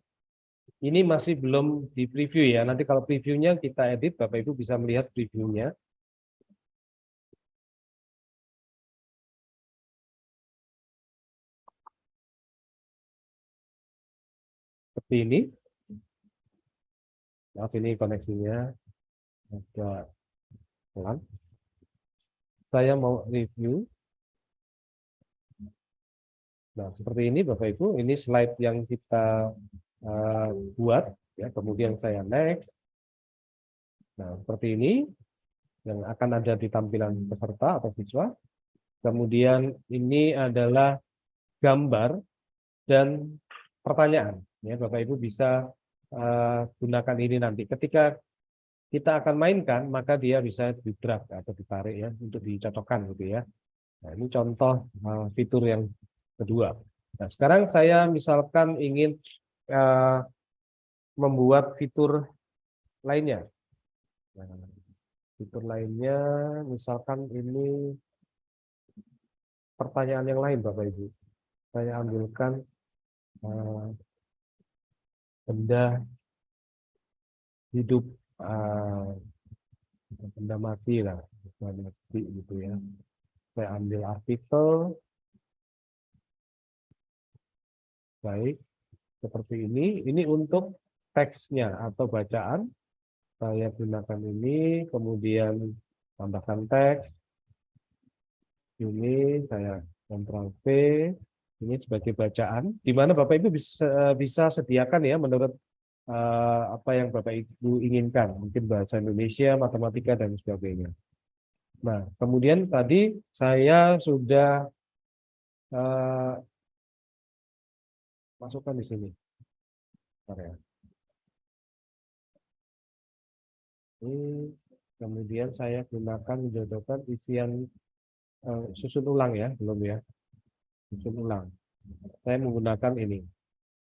ini masih belum di preview ya. Nanti kalau previewnya kita edit, Bapak Ibu bisa melihat previewnya. Seperti ini. Maaf, ini koneksinya agak pelan. Saya mau review. Nah, seperti ini Bapak Ibu, ini slide yang kita buat ya, kemudian saya next. Nah, seperti ini yang akan ada di tampilan peserta atau siswa. Kemudian ini adalah gambar dan pertanyaan. Ya, Bapak Ibu bisa gunakan ini nanti. Ketika kita akan mainkan, maka dia bisa di-drag atau ditarik ya untuk dicocokkan gitu ya. Nah, ini contoh fitur yang kedua. Nah, sekarang saya misalkan ingin membuat fitur lainnya. Nah, fitur lainnya misalkan ini pertanyaan yang lain Bapak Ibu. Saya ambilkan benda hidup, benda mati lah, benda mati gitu ya. Saya ambil artikel, baik, seperti ini. Ini untuk teksnya atau bacaan. Saya gunakan ini, kemudian tambahkan teks. Ini saya Ctrl V. Ini sebagai bacaan, di mana Bapak Ibu bisa sediakan ya menurut apa yang Bapak Ibu inginkan, mungkin bahasa Indonesia, matematika dan sebagainya. Nah, kemudian tadi saya sudah masukkan di sini. Bentar ya. Ini kemudian saya gunakan menjodohkan isian susun ulang ya, belum ya, susun ulang. Saya menggunakan ini.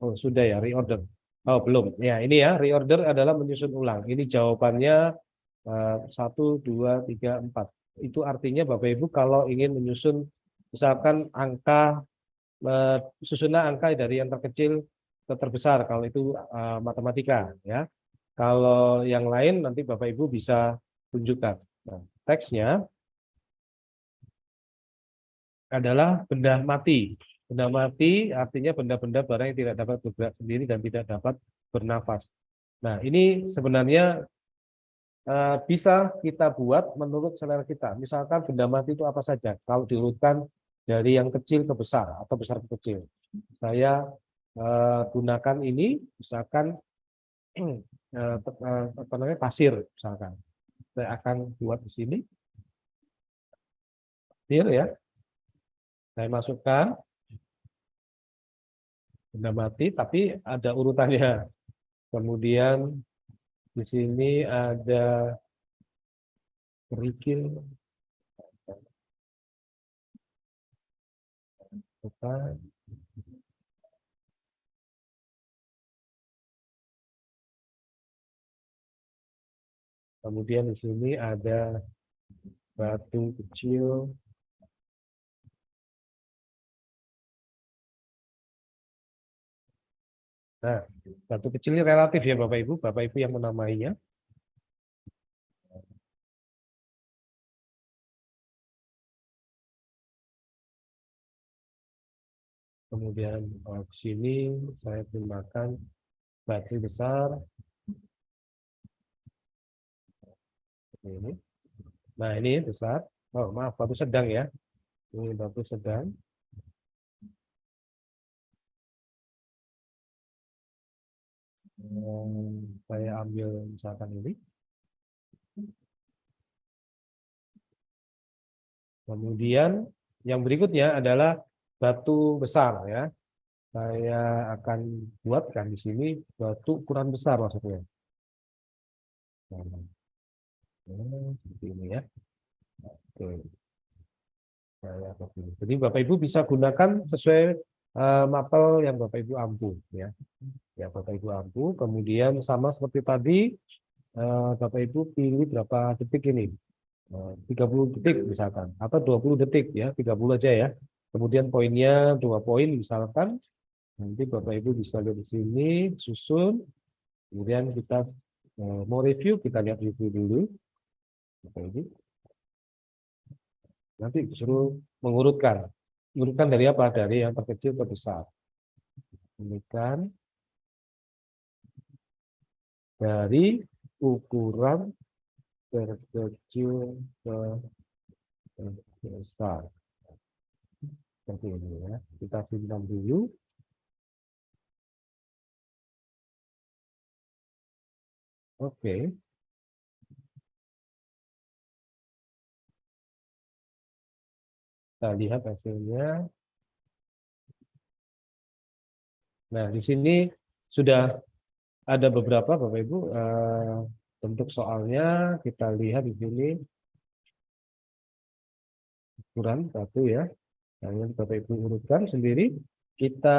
Oh sudah ya, reorder. Oh belum. Ya ini ya, reorder adalah menyusun ulang. Ini jawabannya 1, 2, 3, 4. Itu artinya Bapak Ibu kalau ingin menyusun misalkan angka, susunan angka dari yang terkecil ke terbesar, kalau itu matematika ya. Kalau yang lain nanti Bapak Ibu bisa tunjukkan. Nah, teksnya adalah benda mati. Benda mati artinya benda-benda barang yang tidak dapat bergerak sendiri dan tidak dapat bernafas. Nah, ini sebenarnya bisa kita buat menurut selera kita. Misalkan benda mati itu apa saja. Kalau diurutkan dari yang kecil ke besar atau besar ke kecil. Saya gunakan ini, misalkan apa namanya, pasir, misalkan. Saya akan buat di sini. Pasir ya. Saya masukkan benda mati, tapi ada urutannya. Kemudian di sini ada kerikil, depan. Kemudian di sini ada batu kecil. Nah, batu kecil ini relatif ya Bapak Ibu. Bapak Ibu yang menamainya. Kemudian di sini saya gunakan batu besar. Seperti ini. Nah, ini besar. Oh, maaf, batu sedang ya. Ini batu sedang. Saya ambil misalkan ini. Kemudian yang berikutnya adalah batu besar ya. Saya akan buatkan di sini batu ukuran besar maksudnya. Nah, seperti ini ya. Oke. Jadi Bapak Ibu bisa gunakan sesuai mapel yang Bapak Ibu ampu ya. Ya Bapak Ibu ampu. Kemudian sama seperti tadi Bapak Ibu pilih berapa detik ini. 30 detik misalkan atau 20 detik ya, 30 aja ya. Kemudian poinnya 2 poin misalkan. Nanti Bapak Ibu bisa lihat di sini susun. Kemudian kita mau review, kita lihat review dulu. Bapak Ibu. Nanti disuruh mengurutkan. Mengurutkan dari apa? Dari yang terkecil ke besar. Mengurutkan dari ukuran terkecil ke besar. Seperti ini ya. Kita simpan dulu. Oke. Kita lihat hasilnya. Nah, di sini sudah ada beberapa Bapak Ibu bentuk soalnya. Kita lihat di sini ukuran satu ya. Yang Bapak Ibu urutkan sendiri. Kita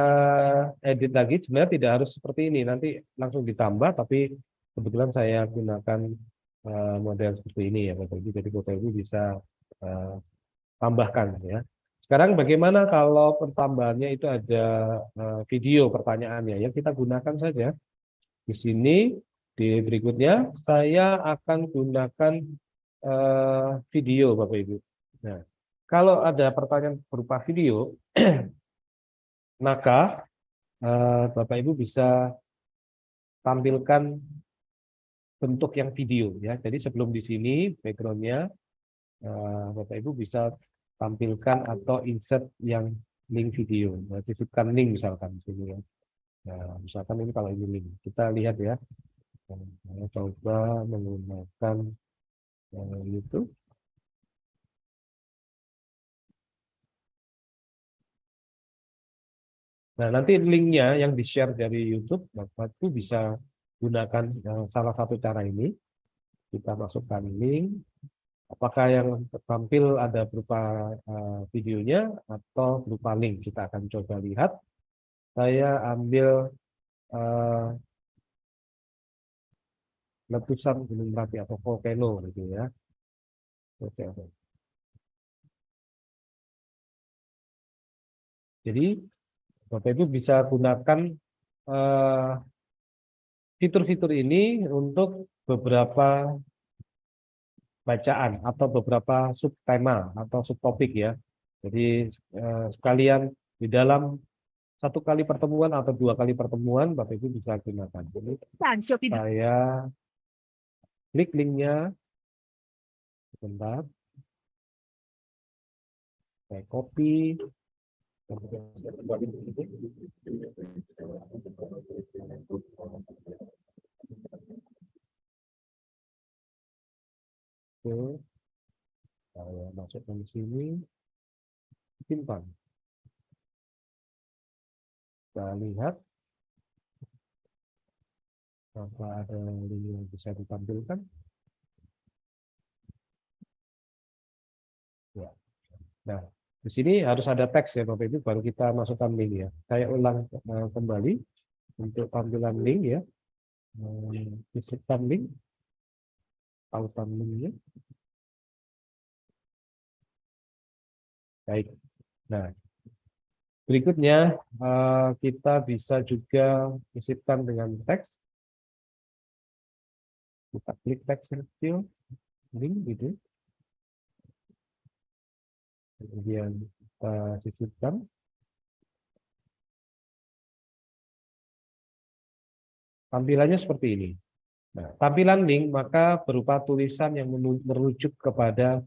edit lagi. Sebenarnya tidak harus seperti ini. Nanti langsung ditambah. Tapi kebetulan saya gunakan model seperti ini ya Bapak Ibu. Jadi Bapak Ibu bisa tambahkan ya. Sekarang bagaimana kalau pertambahannya itu ada video pertanyaannya yang kita gunakan saja. Di sini di berikutnya saya akan gunakan video Bapak Ibu. Nah, kalau ada pertanyaan berupa video, maka Bapak Ibu bisa tampilkan bentuk yang video ya. Jadi sebelum di sini backgroundnya Bapak Ibu bisa tampilkan atau insert yang link video, sisipkan link misalkan di sini ya. Nah, misalkan ini kalau ini link, kita lihat ya. Saya coba menggunakan YouTube. Nah, nanti linknya yang di-share dari YouTube, Bapak itu bisa gunakan salah satu cara ini. Kita masukkan link. Apakah yang tampil ada berupa videonya atau berupa link? Kita akan coba lihat. Saya ambil letusan Gunung Merapi atau volcano gitu ya. Oke. Jadi Bapak Ibu bisa gunakan fitur-fitur ini untuk beberapa bacaan atau beberapa subtema atau subtopik ya. Jadi sekalian di dalam satu kali pertemuan atau 2 kali pertemuan Bapak Ibu bisa gunakan. Jadi saya klik linknya, sebentar, saya copy, kemudian saya kembali ke sini. Oke, saya masukkan di sini, simpan. Kita lihat apa ada link yang bisa ditampilkan. Nah, di sini harus ada teks ya Bapak Ibu, baru kita masukkan link ya. Saya ulang kembali untuk tampilan link ya. Masukkan link, tautan linknya. Baik. Nah, berikutnya kita bisa juga sisipkan dengan teks. Kita klik teks kecil, link gitu. Kemudian kita sisipkan. Tampilannya seperti ini. Nah, tampilan link maka berupa tulisan yang merujuk kepada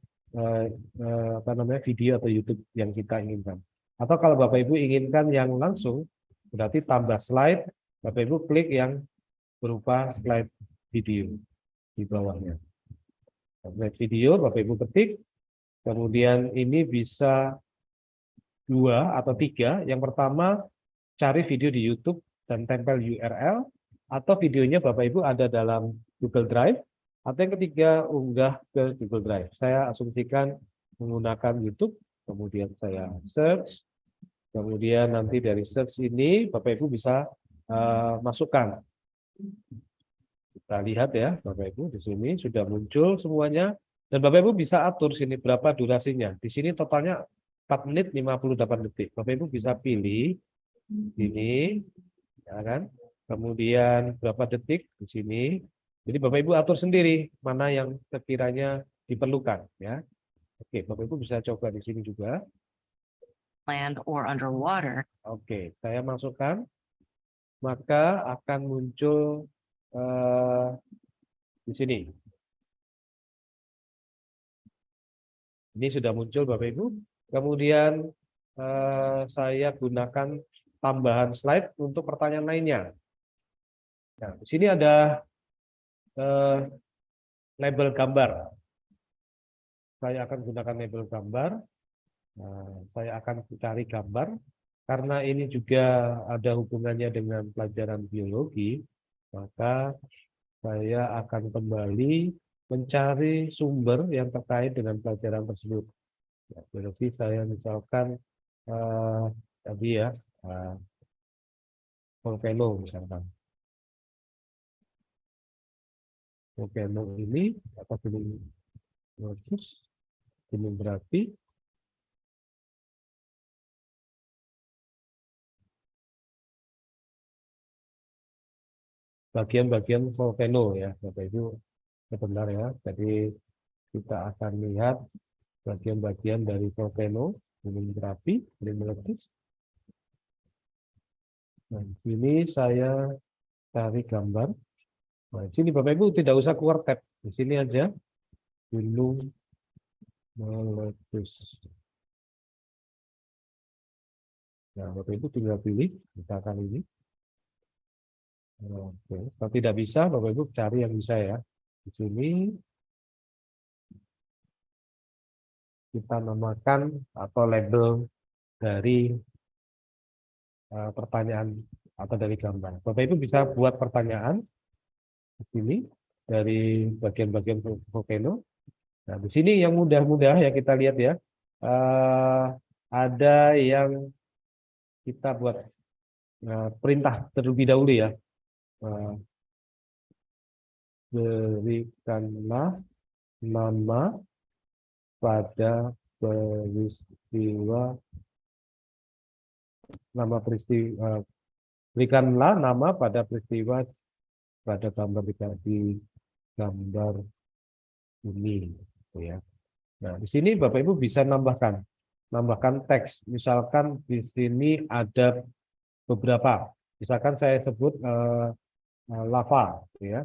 video atau YouTube yang kita inginkan. Atau kalau Bapak Ibu inginkan yang langsung, berarti tambah slide, Bapak Ibu klik yang berupa slide video di bawahnya. Slide video, Bapak Ibu ketik, kemudian ini bisa 2 atau 3. Yang pertama, cari video di YouTube dan tempel URL, atau videonya Bapak Ibu ada dalam Google Drive, atau yang ketiga, unggah ke Google Drive. Saya asumsikan menggunakan YouTube, kemudian saya search, kemudian nanti dari search ini Bapak Ibu bisa masukkan. Kita lihat ya Bapak Ibu, di sini sudah muncul semuanya, dan Bapak Ibu bisa atur sini berapa durasinya. Di sini totalnya 4 menit 58 detik. Bapak Ibu bisa pilih ini, ya kan? Kemudian berapa detik di sini. Jadi Bapak Ibu atur sendiri mana yang sekiranya diperlukan ya. Oke, Bapak Ibu bisa coba di sini juga. Land or underwater. Oke, saya masukkan. Maka akan muncul di sini. Ini sudah muncul Bapak Ibu. Kemudian saya gunakan tambahan slide untuk pertanyaan lainnya. Nah, di sini ada label gambar. Saya akan gunakan label gambar. Nah, saya akan cari gambar. Karena ini juga ada hubungannya dengan pelajaran biologi, maka saya akan kembali mencari sumber yang terkait dengan pelajaran tersebut. Ya, berarti saya misalkan tadi ya, volcano misalkan. Volcano ini atau gunung berapi. Bagian-bagian volcano ya, Bapak Ibu, sebentar ya. Jadi kita akan lihat bagian-bagian dari volcano, gunung berapi, gunung meletus. Nah, ini saya cari gambar. Nah, di sini Bapak Ibu tidak usah keluar tab, di sini aja gunung meletus. Nah, Bapak Ibu tinggal pilih, misalkan ini. Oke, kalau tidak bisa, Bapak Ibu cari yang bisa ya. Di sini kita namakan atau label dari pertanyaan atau dari gambar. Bapak Ibu bisa buat pertanyaan di sini dari bagian-bagian volcano. Nah, di sini yang mudah-mudah ya kita lihat ya. Ada yang kita buat perintah terlebih dahulu ya. Berikanlah nama pada peristiwa, berikanlah nama pada peristiwa pada gambar di gambar ini, ya. Nah, di sini Bapak Ibu bisa nambahkan teks. Misalkan di sini ada beberapa. Misalkan saya sebut lava, ya.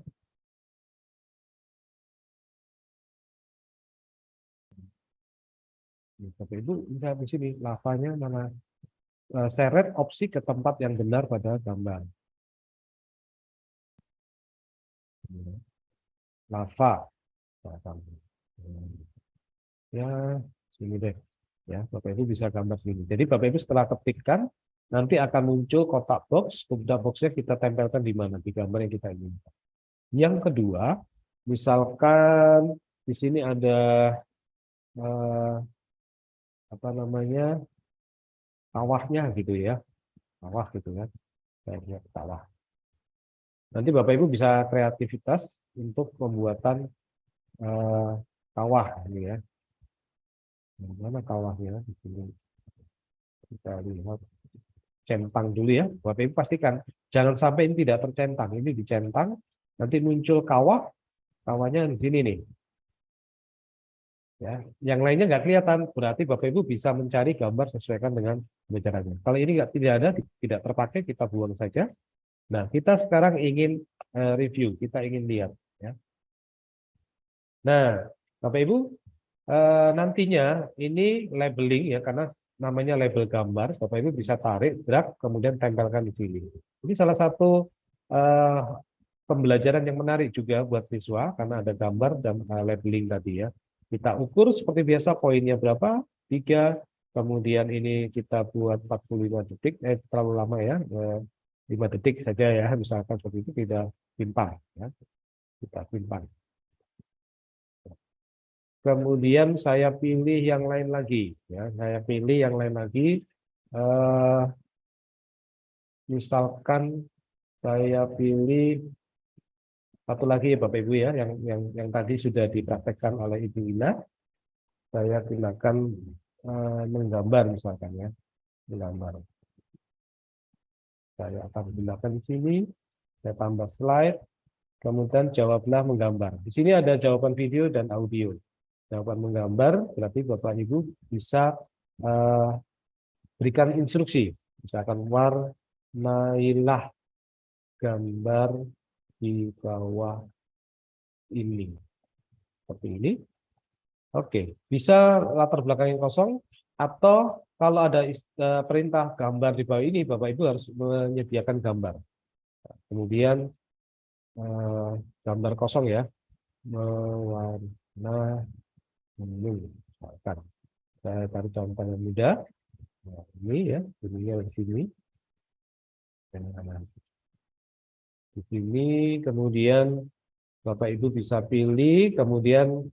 Bapak Ibu bisa di sini lavanya mana, seret opsi ke tempat yang benar pada gambar. Lava, ya sini deh, ya Bapak Ibu bisa gambar sini. Jadi Bapak Ibu setelah ketikkan nanti akan muncul kotak box. Kotak boxnya kita tempelkan di mana, di gambar yang kita inginkan. Yang kedua, misalkan di sini ada apa namanya, kawahnya gitu ya, kawah gitu kan, kayaknya kawah. Nanti Bapak Ibu bisa kreativitas untuk pembuatan kawah ini ya. Mana kawahnya? Di sini kita lihat centang dulu ya. Bapak Ibu pastikan jangan sampai ini tidak tercentang. Ini dicentang, nanti muncul kawah, kawahnya di sini nih. Ya, yang lainnya nggak kelihatan, berarti Bapak Ibu bisa mencari gambar sesuaikan dengan pembicaranya. Kalau ini tidak ada, tidak terpakai, kita buang saja. Nah, kita sekarang ingin review, kita ingin lihat. Ya. Nah, Bapak Ibu, nantinya ini labeling ya, karena namanya label gambar, Bapak Ibu bisa tarik, drag, kemudian tempelkan di sini. Ini salah satu pembelajaran yang menarik juga buat siswa, karena ada gambar dan labeling tadi ya. Kita ukur seperti biasa poinnya berapa, 3, kemudian ini kita buat 45 detik, terlalu lama ya, 5 detik saja ya, misalkan seperti itu, tidak simpan ya, kita simpan. Kemudian saya pilih yang lain lagi ya, saya pilih yang lain lagi, misalkan saya pilih satu lagi ya Bapak Ibu ya, yang tadi sudah dipraktekkan oleh Ibu Ina. Saya gunakan menggambar misalkan ya, menggambar. Saya akan gunakan di sini, saya tambah slide, kemudian jawablah menggambar. Di sini ada jawaban video dan audio. Jawaban menggambar berarti Bapak Ibu bisa berikan instruksi, misalkan warnailah gambar di bawah ini, seperti ini. Oke, bisa latar belakang yang kosong, atau kalau ada perintah gambar di bawah ini, Bapak Ibu harus menyediakan gambar. Kemudian gambar kosong ya, mewarna menu. Misalkan saya taruh contoh yang mudah. Nah, ini ya, ininya di sini. Di sini, kemudian Bapak Ibu bisa pilih, kemudian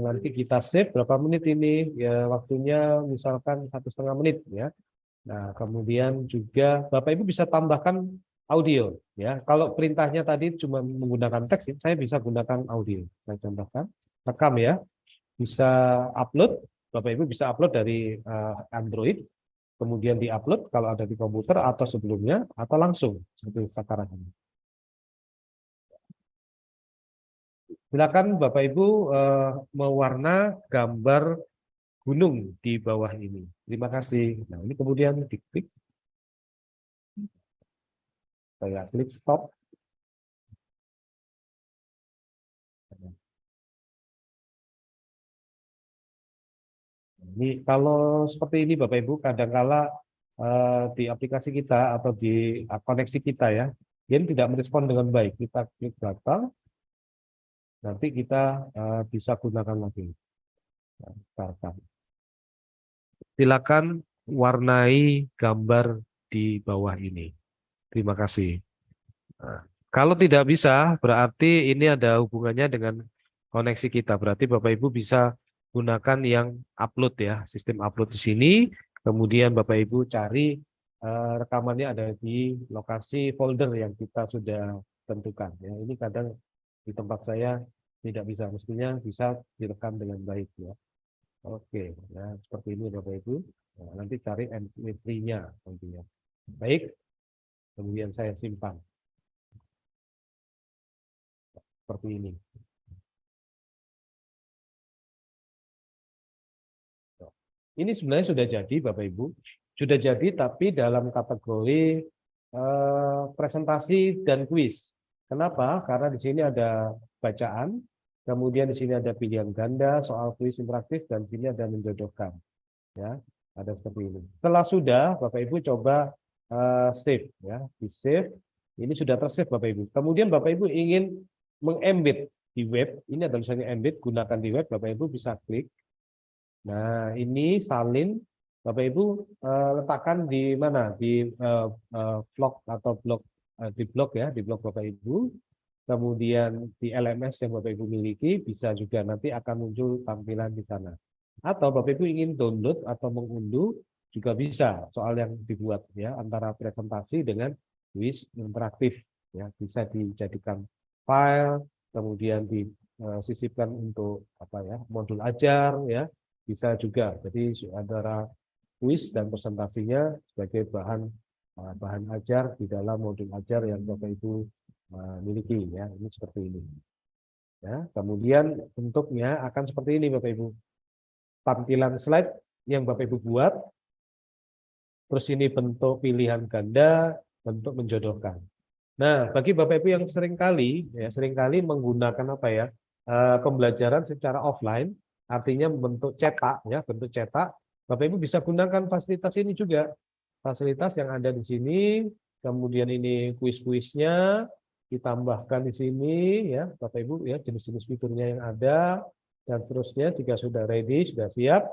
nanti kita save berapa menit ini, ya waktunya misalkan 1,5 menit ya. Nah, kemudian juga Bapak Ibu bisa tambahkan audio ya. Kalau perintahnya tadi cuma menggunakan teks, saya bisa gunakan audio. Saya contohkan, rekam ya. Bisa upload, Bapak Ibu bisa upload dari Android, kemudian di-upload kalau ada di komputer atau sebelumnya, atau langsung seperti sekarang ini. Silakan Bapak Ibu mewarna gambar gunung di bawah ini. Terima kasih. Nah, ini kemudian diklik. Saya klik stop. Ini kalau seperti ini Bapak Ibu, kadangkala di aplikasi kita atau di koneksi kita ya, dia tidak merespon dengan baik. Kita klik batal, nanti kita bisa gunakan lagi. Nah, silakan warnai gambar di bawah ini. Terima kasih. Nah, kalau tidak bisa, berarti ini ada hubungannya dengan koneksi kita. Berarti Bapak Ibu bisa gunakan yang upload ya, sistem upload di sini. Kemudian Bapak Ibu cari rekamannya ada di lokasi folder yang kita sudah tentukan. Ya, ini kadang di tempat saya tidak bisa, mestinya bisa direkam dengan baik ya. Oke, ya seperti ini Bapak Ibu. Nah, nanti cari MP3-nya tentunya. Baik, kemudian saya simpan. Seperti ini. Ini sebenarnya sudah jadi Bapak Ibu. Sudah jadi tapi dalam kategori presentasi dan kuis. Kenapa? Karena di sini ada bacaan, kemudian di sini ada pilihan ganda, soal kuis interaktif, dan di sini ada menjodohkan. Ya, ada seperti ini. Setelah sudah, Bapak Ibu coba save ya, di save. Ini sudah tersave Bapak Ibu. Kemudian Bapak Ibu ingin mengembed di web, ini ada tulisannya embed, gunakan di web, Bapak Ibu bisa klik. Nah, ini salin, Bapak Ibu letakkan di mana? Di vlog atau blog, di blog ya, di blog Bapak Ibu. Kemudian di LMS yang Bapak Ibu miliki, bisa juga nanti akan muncul tampilan di sana. Atau Bapak Ibu ingin download atau mengunduh juga bisa soal yang dibuat ya antara presentasi dengan kuis interaktif ya, bisa dijadikan file kemudian disisipkan untuk apa ya modul ajar ya, bisa juga. Jadi antara kuis dan presentasinya sebagai bahan ajar di dalam modul ajar yang Bapak Ibu miliki ya, ini seperti ini. Ya, kemudian bentuknya akan seperti ini Bapak Ibu. Tampilan slide yang Bapak Ibu buat, terus ini bentuk pilihan ganda, bentuk menjodohkan. Nah, bagi Bapak Ibu yang seringkali menggunakan apa ya pembelajaran secara offline, artinya bentuk cetak ya, bentuk cetak, Bapak Ibu bisa gunakan fasilitas ini juga, fasilitas yang ada di sini, kemudian ini kuis-kuisnya ditambahkan di sini ya, Bapak Ibu ya jenis-jenis fiturnya yang ada dan seterusnya jika sudah ready, sudah siap.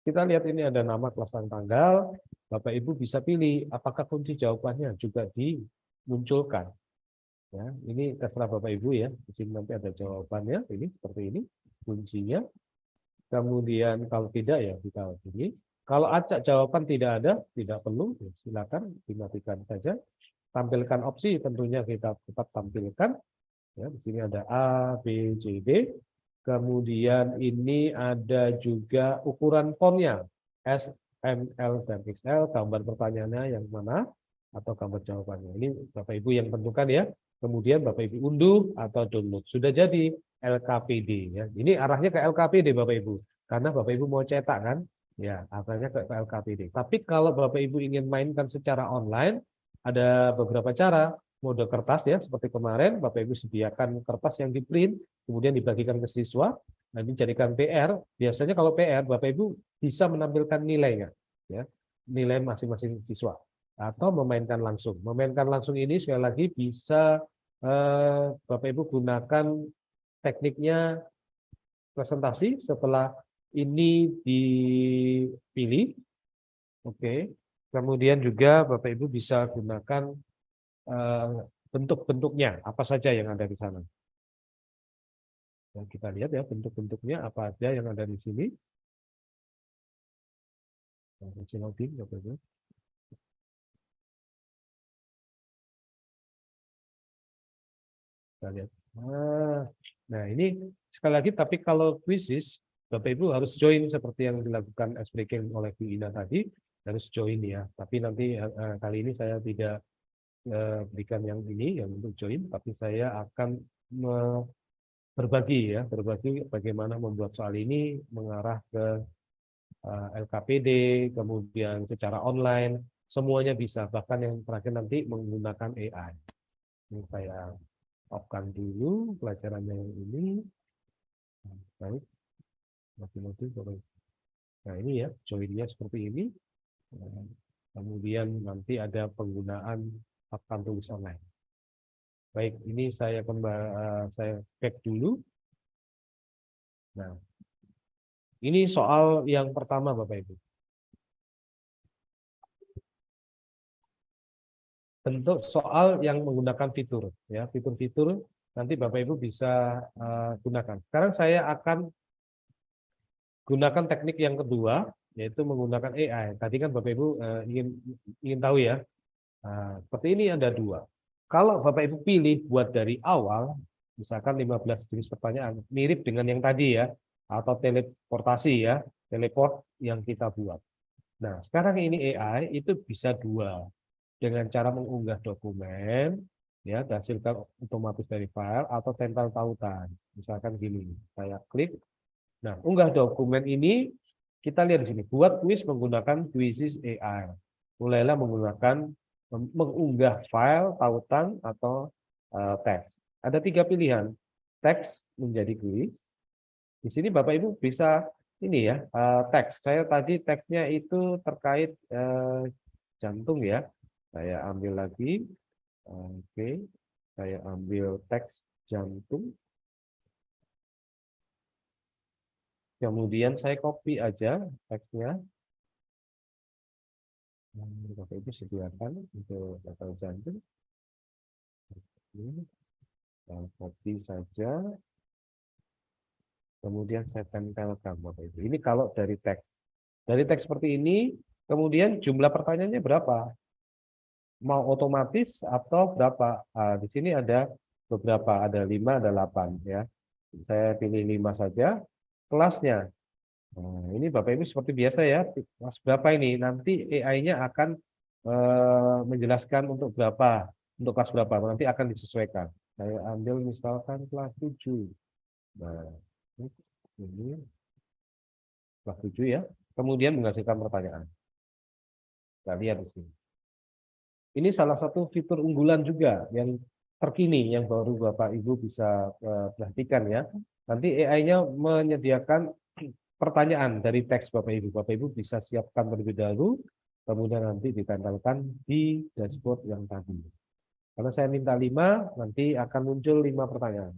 Kita lihat ini ada nama, kelas, dan tanggal. Bapak Ibu bisa pilih apakah kunci jawabannya juga dimunculkan. Ya, ini terserah Bapak Ibu ya. Di sini nanti ada jawabannya, ini seperti ini kuncinya. Kemudian kalau tidak ya kita pilih. Kalau acak jawaban tidak ada, tidak perlu, ya silakan dimatikan saja. Tampilkan opsi tentunya kita tetap tampilkan. Ya, di sini ada A, B, C, D. Kemudian ini ada juga ukuran fontnya, S, M, L, dan XL, gambar pertanyaannya yang mana, atau gambar jawabannya. Ini Bapak Ibu yang tentukan ya. Kemudian Bapak Ibu unduh atau download. Sudah jadi LKPD. Ya. Ini arahnya ke LKPD Bapak Ibu. Karena Bapak Ibu mau cetak kan, ya arahnya ke LKPD. Tapi kalau Bapak Ibu ingin mainkan secara online, ada beberapa cara. Mode kertas ya, seperti kemarin Bapak Ibu sediakan kertas yang di print, kemudian dibagikan ke siswa, dan dijadikan PR. Biasanya kalau PR Bapak Ibu bisa menampilkan nilainya, ya, nilai masing-masing siswa, atau memainkan langsung. Memainkan langsung ini sekali lagi bisa Bapak Ibu gunakan tekniknya presentasi setelah ini dipilih, oke. Kemudian juga Bapak Ibu bisa gunakan bentuk-bentuknya apa saja yang ada di sana. Dan kita lihat ya bentuk-bentuknya apa aja yang ada di sini. Kita lihat. Nah ini sekali lagi, tapi kalau kuisis Bapak Ibu harus join seperti yang dilakukan ice breaking oleh Bu Ina tadi, harus join ya. Tapi nanti kali ini saya tidak berikan yang ini yang untuk join, tapi saya akan berbagi bagaimana membuat soal ini mengarah ke LKPD, kemudian secara online, semuanya bisa, bahkan yang terakhir nanti menggunakan AI. Ini saya off-kan dulu pelajarannya yang ini. Baik, nah ini ya, join-nya seperti ini. Kemudian nanti ada penggunaan papan tulis online. Baik, ini saya back dulu. Nah, ini soal yang pertama Bapak Ibu. Bentuk soal yang menggunakan fitur, ya fitur-fitur nanti Bapak Ibu bisa gunakan. Sekarang saya akan gunakan teknik yang kedua, yaitu menggunakan AI. Tadi kan Bapak Ibu ingin tahu ya. Seperti ini ada dua. Kalau Bapak Ibu pilih buat dari awal, misalkan 15 jenis pertanyaan, mirip dengan yang tadi ya, atau teleportasi ya, teleport yang kita buat. Nah, sekarang ini AI itu bisa dua. Dengan cara mengunggah dokumen, ya, dihasilkan otomatis dari file, atau tempel tautan. Misalkan gini, saya klik. Nah, unggah dokumen ini, kita lihat di sini, buat kuis menggunakan Quizzes AI. Mulailah menggunakan mengunggah file, tautan, atau teks. Ada 3 pilihan, teks menjadi kuis. Di sini Bapak Ibu bisa ini ya, teks. Saya tadi teksnya itu terkait jantung ya. Saya ambil lagi, oke. Saya ambil teks jantung. Kemudian saya copy aja teksnya. Bapak Ibu sediakan untuk data jantung. Ini, copy saja. kemudian saya tempelkan Bapak Ibu. Ini kalau dari teks. Dari teks seperti ini, kemudian jumlah pertanyaannya berapa? Mau otomatis atau berapa? Di sini ada beberapa, ada 5, ada 8 ya. Saya pilih 5 saja. Kelasnya. Nah, ini Bapak Ibu seperti biasa ya, kelas berapa ini? Nanti AI-nya akan menjelaskan untuk berapa, untuk kelas berapa, nanti akan disesuaikan. Saya ambil misalkan kelas 7. Nah, ini kelas 7 ya. Kemudian menghasilkan pertanyaan. Kita lihat di sini. Ini salah satu fitur unggulan juga yang terkini yang baru Bapak Ibu bisa perhatikan ya. Nanti AI-nya menyediakan pertanyaan dari teks Bapak Ibu. Bapak Ibu bisa siapkan terlebih dahulu, kemudian nanti ditempelkan di dashboard yang tadi. Kalau saya minta 5, nanti akan muncul 5 pertanyaan.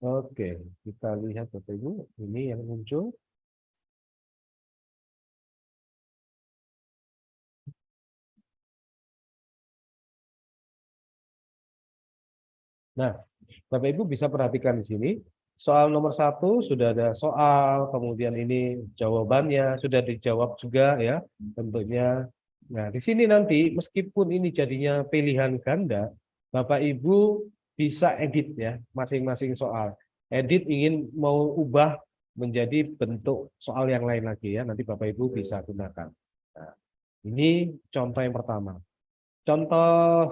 Oke, kita lihat Bapak Ibu, ini yang muncul. Nah, Bapak Ibu bisa perhatikan di sini, soal nomor 1 sudah ada soal, kemudian ini jawabannya sudah dijawab juga ya, tentunya. Nah, di sini nanti meskipun ini jadinya pilihan ganda, Bapak Ibu bisa edit ya, masing-masing soal. Edit ingin mau ubah menjadi bentuk soal yang lain lagi ya, nanti Bapak Ibu bisa gunakan. Nah, ini contoh yang pertama. Contoh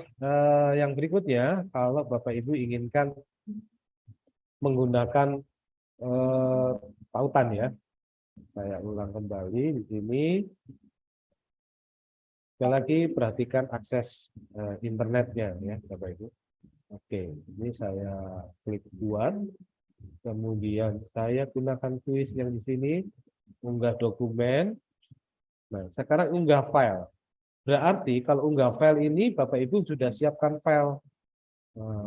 yang berikutnya, kalau Bapak Ibu inginkan menggunakan tautan ya, saya ulang kembali di sini. Sekali lagi perhatikan akses internetnya ya, Bapak Ibu. Oke, ini saya klik buat, kemudian saya gunakan kuis yang di sini, unggah dokumen. Nah, sekarang unggah file. Berarti kalau unggah file ini Bapak Ibu sudah siapkan file.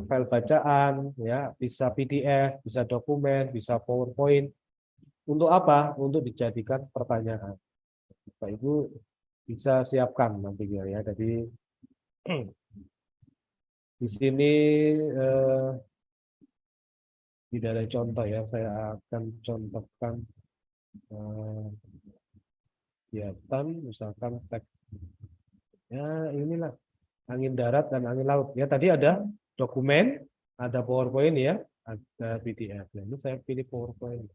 File bacaan, ya bisa PDF, bisa dokumen, bisa PowerPoint. Untuk apa? Untuk dijadikan pertanyaan. Bapak Ibu bisa siapkan nantinya ya. Jadi di sini tidak ada contoh ya. Saya akan contohkan kegiatan, misalkan teks. Ya inilah angin darat dan angin laut. Ya tadi ada dokumen, ada PowerPoint ya, ada PDF. Nah, ini saya pilih PowerPoint.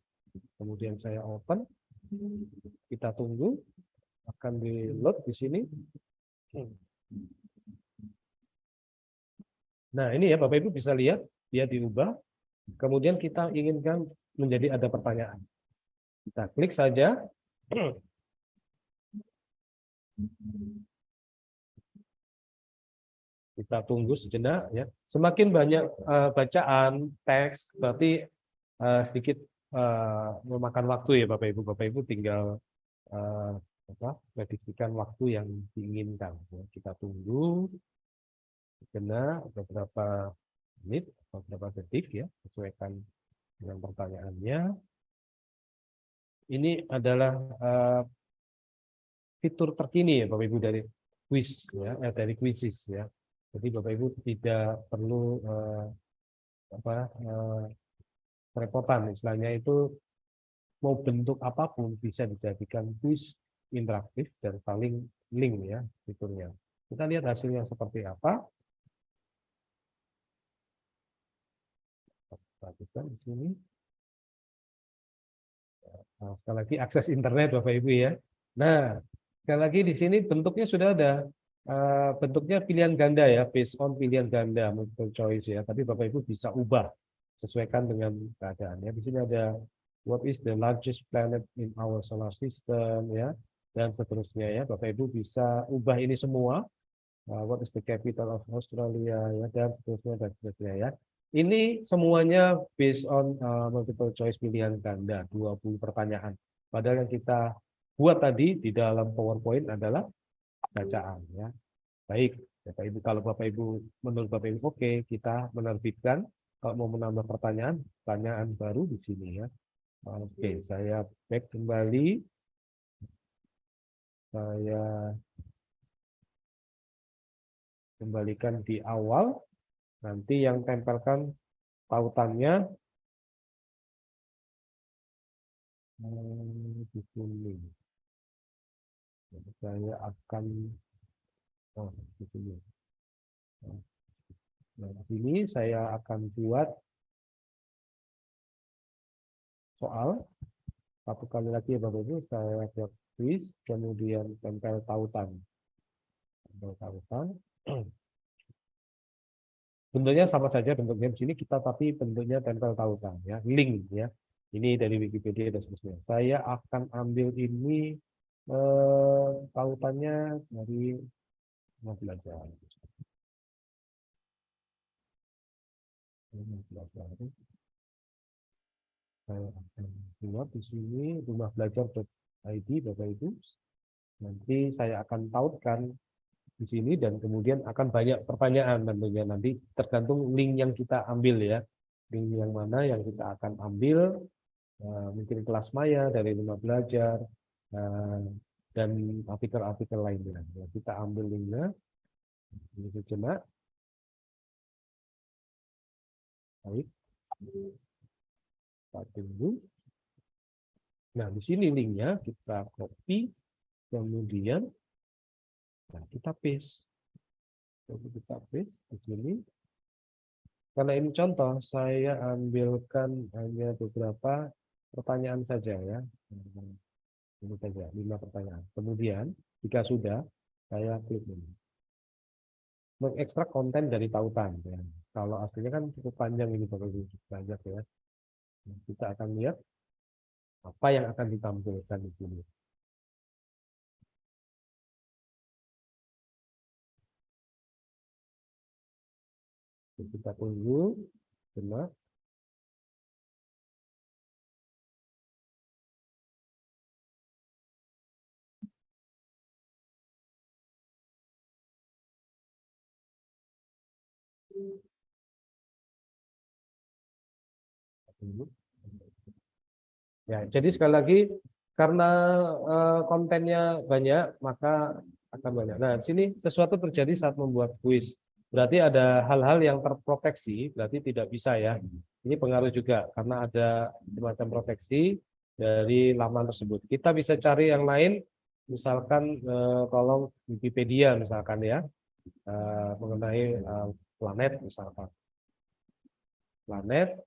Kemudian saya open, kita tunggu, akan di load di sini. Nah ini ya Bapak Ibu bisa lihat, dia diubah. Kemudian kita inginkan menjadi ada pertanyaan. Kita klik saja. Kita tunggu sejenak ya. Semakin banyak bacaan teks berarti sedikit memakan waktu ya Bapak Ibu. Bapak Ibu tinggal prediksikan waktu yang diinginkan. Ya. Kita tunggu sejenak beberapa menit atau beberapa detik ya, sesuaikan dengan pertanyaannya. Ini adalah fitur terkini ya Bapak Ibu dari quiz ya, dari quizzes ya. Jadi Bapak Ibu tidak perlu kerepotan, istilahnya itu mau bentuk apapun bisa dijadikan quiz interaktif dan saling link ya fiturnya. Kita lihat hasilnya seperti apa. Perhatikan di sini. Nah, sekali lagi akses internet Bapak Ibu ya. Nah, sekali lagi di sini bentuknya sudah ada. Bentuknya pilihan ganda ya, based on pilihan ganda, multiple choice ya. Tapi Bapak Ibu bisa ubah sesuaikan dengan keadaan ya. Di sini ada what is the largest planet in our solar system ya, dan seterusnya ya. Bapak Ibu bisa ubah ini semua. What is the capital of Australia ya, dan seterusnya ya. Ini semuanya based on multiple choice pilihan ganda, 20 pertanyaan. Padahal yang kita buat tadi di dalam PowerPoint adalah bacaan ya. Baik, Bapak Ibu, kalau Bapak Ibu menurut Bapak Ibu oke, kita menerbitkan. Kalau mau menambah pertanyaan baru di sini ya. Oke, saya back kembali. Saya kembalikan di awal. Nanti yang tempelkan tautannya Di sini. Jadi saya akan di sini. Nah, di sini saya akan buat soal. Satu kali lagi ya Bapak Ibu, saya buat quiz, kemudian tempel tautan. Tempel tautan. Bentuknya sama saja bentuknya di sini kita, tapi bentuknya tempel tautan ya, link ya. Ini dari Wikipedia dan seterusnya. Saya akan ambil ini tautannya dari mau belajar. Saya akan buat di sini rumah belajar.id Bapak Ibu. Nanti saya akan tautkan di sini dan kemudian akan banyak pertanyaan tentunya nanti tergantung link yang kita ambil ya. Link yang mana yang kita akan ambil, mungkin kelas maya dari rumah belajar dan artikel-artikel lainnya. Kita ambil linknya. Ini sejenak. Baik. Kita tunggu. Nah, di sini linknya kita copy, kemudian nah, kita paste. Jadi kita paste di sini. Karena ini contoh, saya ambilkan hanya beberapa pertanyaan saja ya. Ini saja, 5 pertanyaan. Kemudian, jika sudah, saya klik ini. Mengekstrak konten dari tautan. Ya. Kalau aslinya kan cukup panjang ini, Bapak Ibu, banyak ya. Kita akan lihat apa yang akan ditampilkan di sini. Kita tunggu, benar. Ya, jadi sekali lagi karena kontennya banyak maka akan banyak. Nah, di sini sesuatu terjadi saat membuat kuis. Berarti ada hal-hal yang terproteksi, berarti tidak bisa ya. Ini pengaruh juga karena ada semacam proteksi dari laman tersebut. Kita bisa cari yang lain, misalkan kolom Wikipedia misalkan ya, mengenai planet misalkan. Planet.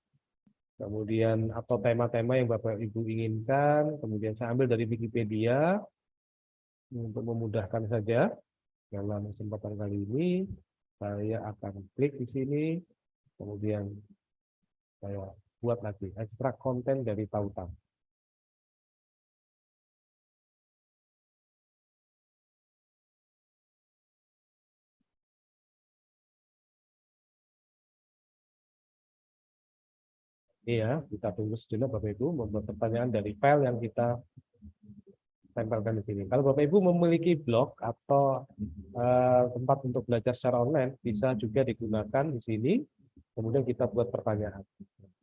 Kemudian atau tema-tema yang Bapak Ibu inginkan, kemudian saya ambil dari Wikipedia untuk memudahkan saja. Dalam kesempatan kali ini saya akan klik di sini, kemudian saya buat lagi ekstrak konten dari tautan. Ini ya, kita tunggu sejenak Bapak Ibu membuat pertanyaan dari file yang kita tempelkan di sini. Kalau Bapak Ibu memiliki blog atau tempat untuk belajar secara online, bisa juga digunakan di sini. Kemudian kita buat pertanyaan.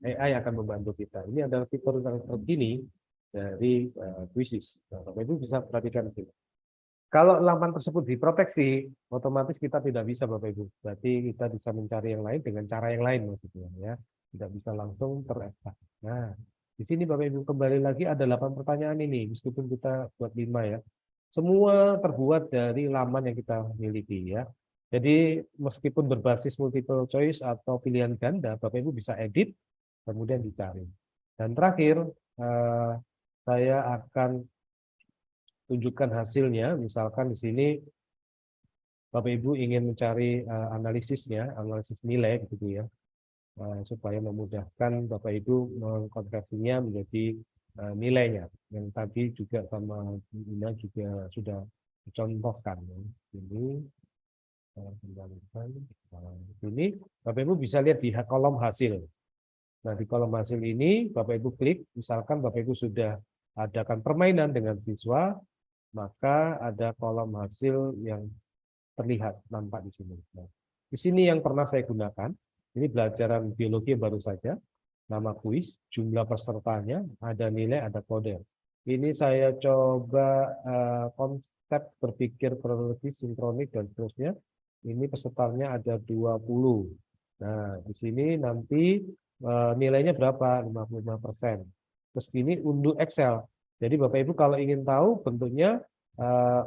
AI akan membantu kita. Ini adalah fitur yang terkini dari Quizzes. Nah, Bapak Ibu bisa perhatikan di sini. Kalau laman tersebut diproteksi, otomatis kita tidak bisa Bapak Ibu. Berarti kita bisa mencari yang lain dengan cara yang lain maksudnya ya. Tidak bisa langsung terekstrak. Nah, di sini Bapak Ibu kembali lagi ada 8 pertanyaan ini, meskipun kita buat 5 ya. Semua terbuat dari laman yang kita miliki ya. Jadi meskipun berbasis multiple choice atau pilihan ganda, Bapak Ibu bisa edit, kemudian dicari. Dan terakhir, saya akan tunjukkan hasilnya. Misalkan di sini Bapak Ibu ingin mencari analisisnya, analisis nilai gitu ya. Supaya memudahkan Bapak Ibu mengkonversinya menjadi nilainya yang tadi juga sama Ina juga sudah dicontohkan. Ini ini Bapak Ibu bisa lihat di kolom hasil. Nah, di kolom hasil ini Bapak Ibu klik, misalkan Bapak Ibu sudah adakan permainan dengan siswa, maka ada kolom hasil yang terlihat nampak di sini. Nah, di sini yang pernah saya gunakan. Ini pelajaran biologi baru saja, nama kuis, jumlah pesertanya, ada nilai, ada kode. Ini saya coba konsep berpikir kronologis, sinkronik, dan seterusnya. Ini pesertanya ada 20. Nah, di sini nanti nilainya berapa? 55%. Terus ini unduh Excel. Jadi Bapak Ibu kalau ingin tahu bentuknya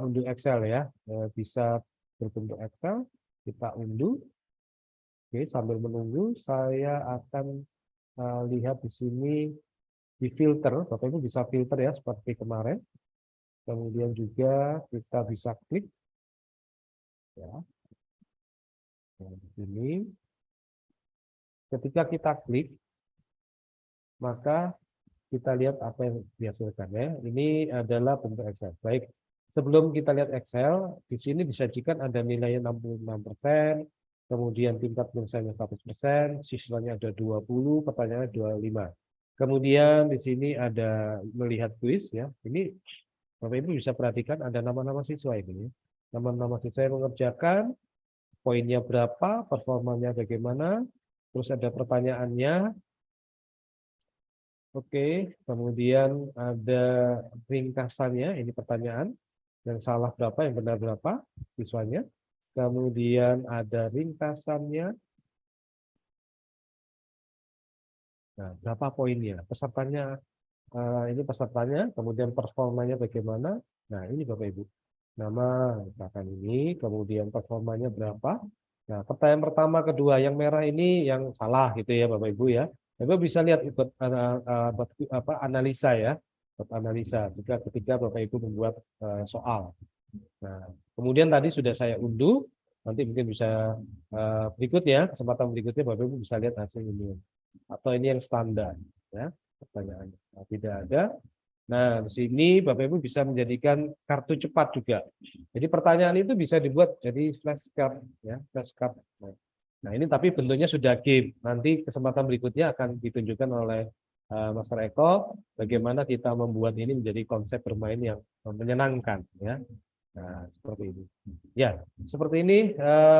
unduh Excel ya, bisa berbentuk Excel, kita unduh. Oke, sambil menunggu saya akan lihat di sini di filter. Bapak Ibu bisa filter ya seperti kemarin. Kemudian juga kita bisa klik ya. Nah, di sini ketika kita klik maka kita lihat apa yang dihasilkan ya. Ini adalah bentuk Excel. Baik, sebelum kita lihat Excel, di sini disajikan ada nilainya 66%, kemudian tingkat penyelesaiannya 100%, siswanya ada 20, pertanyaannya 25. Kemudian di sini ada melihat kuis ya. Ini Bapak Ibu bisa perhatikan ada nama-nama siswa ini. Nama-nama siswa yang mengerjakan, poinnya berapa, performanya bagaimana, terus ada pertanyaannya. Oke, kemudian ada ringkasannya, ini pertanyaan, yang salah berapa, yang benar berapa, siswanya. Kemudian ada ringkasannya. Nah, berapa poinnya, pesertanya, ini pesertanya, kemudian performanya bagaimana. Nah, ini Bapak Ibu. Nama, misalkan ini, kemudian performanya berapa. Nah, pertanyaan pertama, kedua, yang merah ini yang salah gitu ya Bapak Ibu ya. Bapak bisa lihat ikut analisa ya, analisa juga ketika Bapak Ibu membuat soal. Nah, kemudian tadi sudah saya unduh, nanti mungkin bisa berikutnya, kesempatan berikutnya Bapak Ibu bisa lihat hasil ini. Atau ini yang standar ya, pertanyaannya. Nah, tidak ada. Nah, di sini Bapak Ibu bisa menjadikan kartu cepat juga. Jadi pertanyaan itu bisa dibuat jadi flashcard ya, flashcard. Nah, ini tapi bentuknya sudah game. Nanti kesempatan berikutnya akan ditunjukkan oleh Master Eko bagaimana kita membuat ini menjadi konsep bermain yang menyenangkan ya. Nah, seperti ini. Ya, seperti ini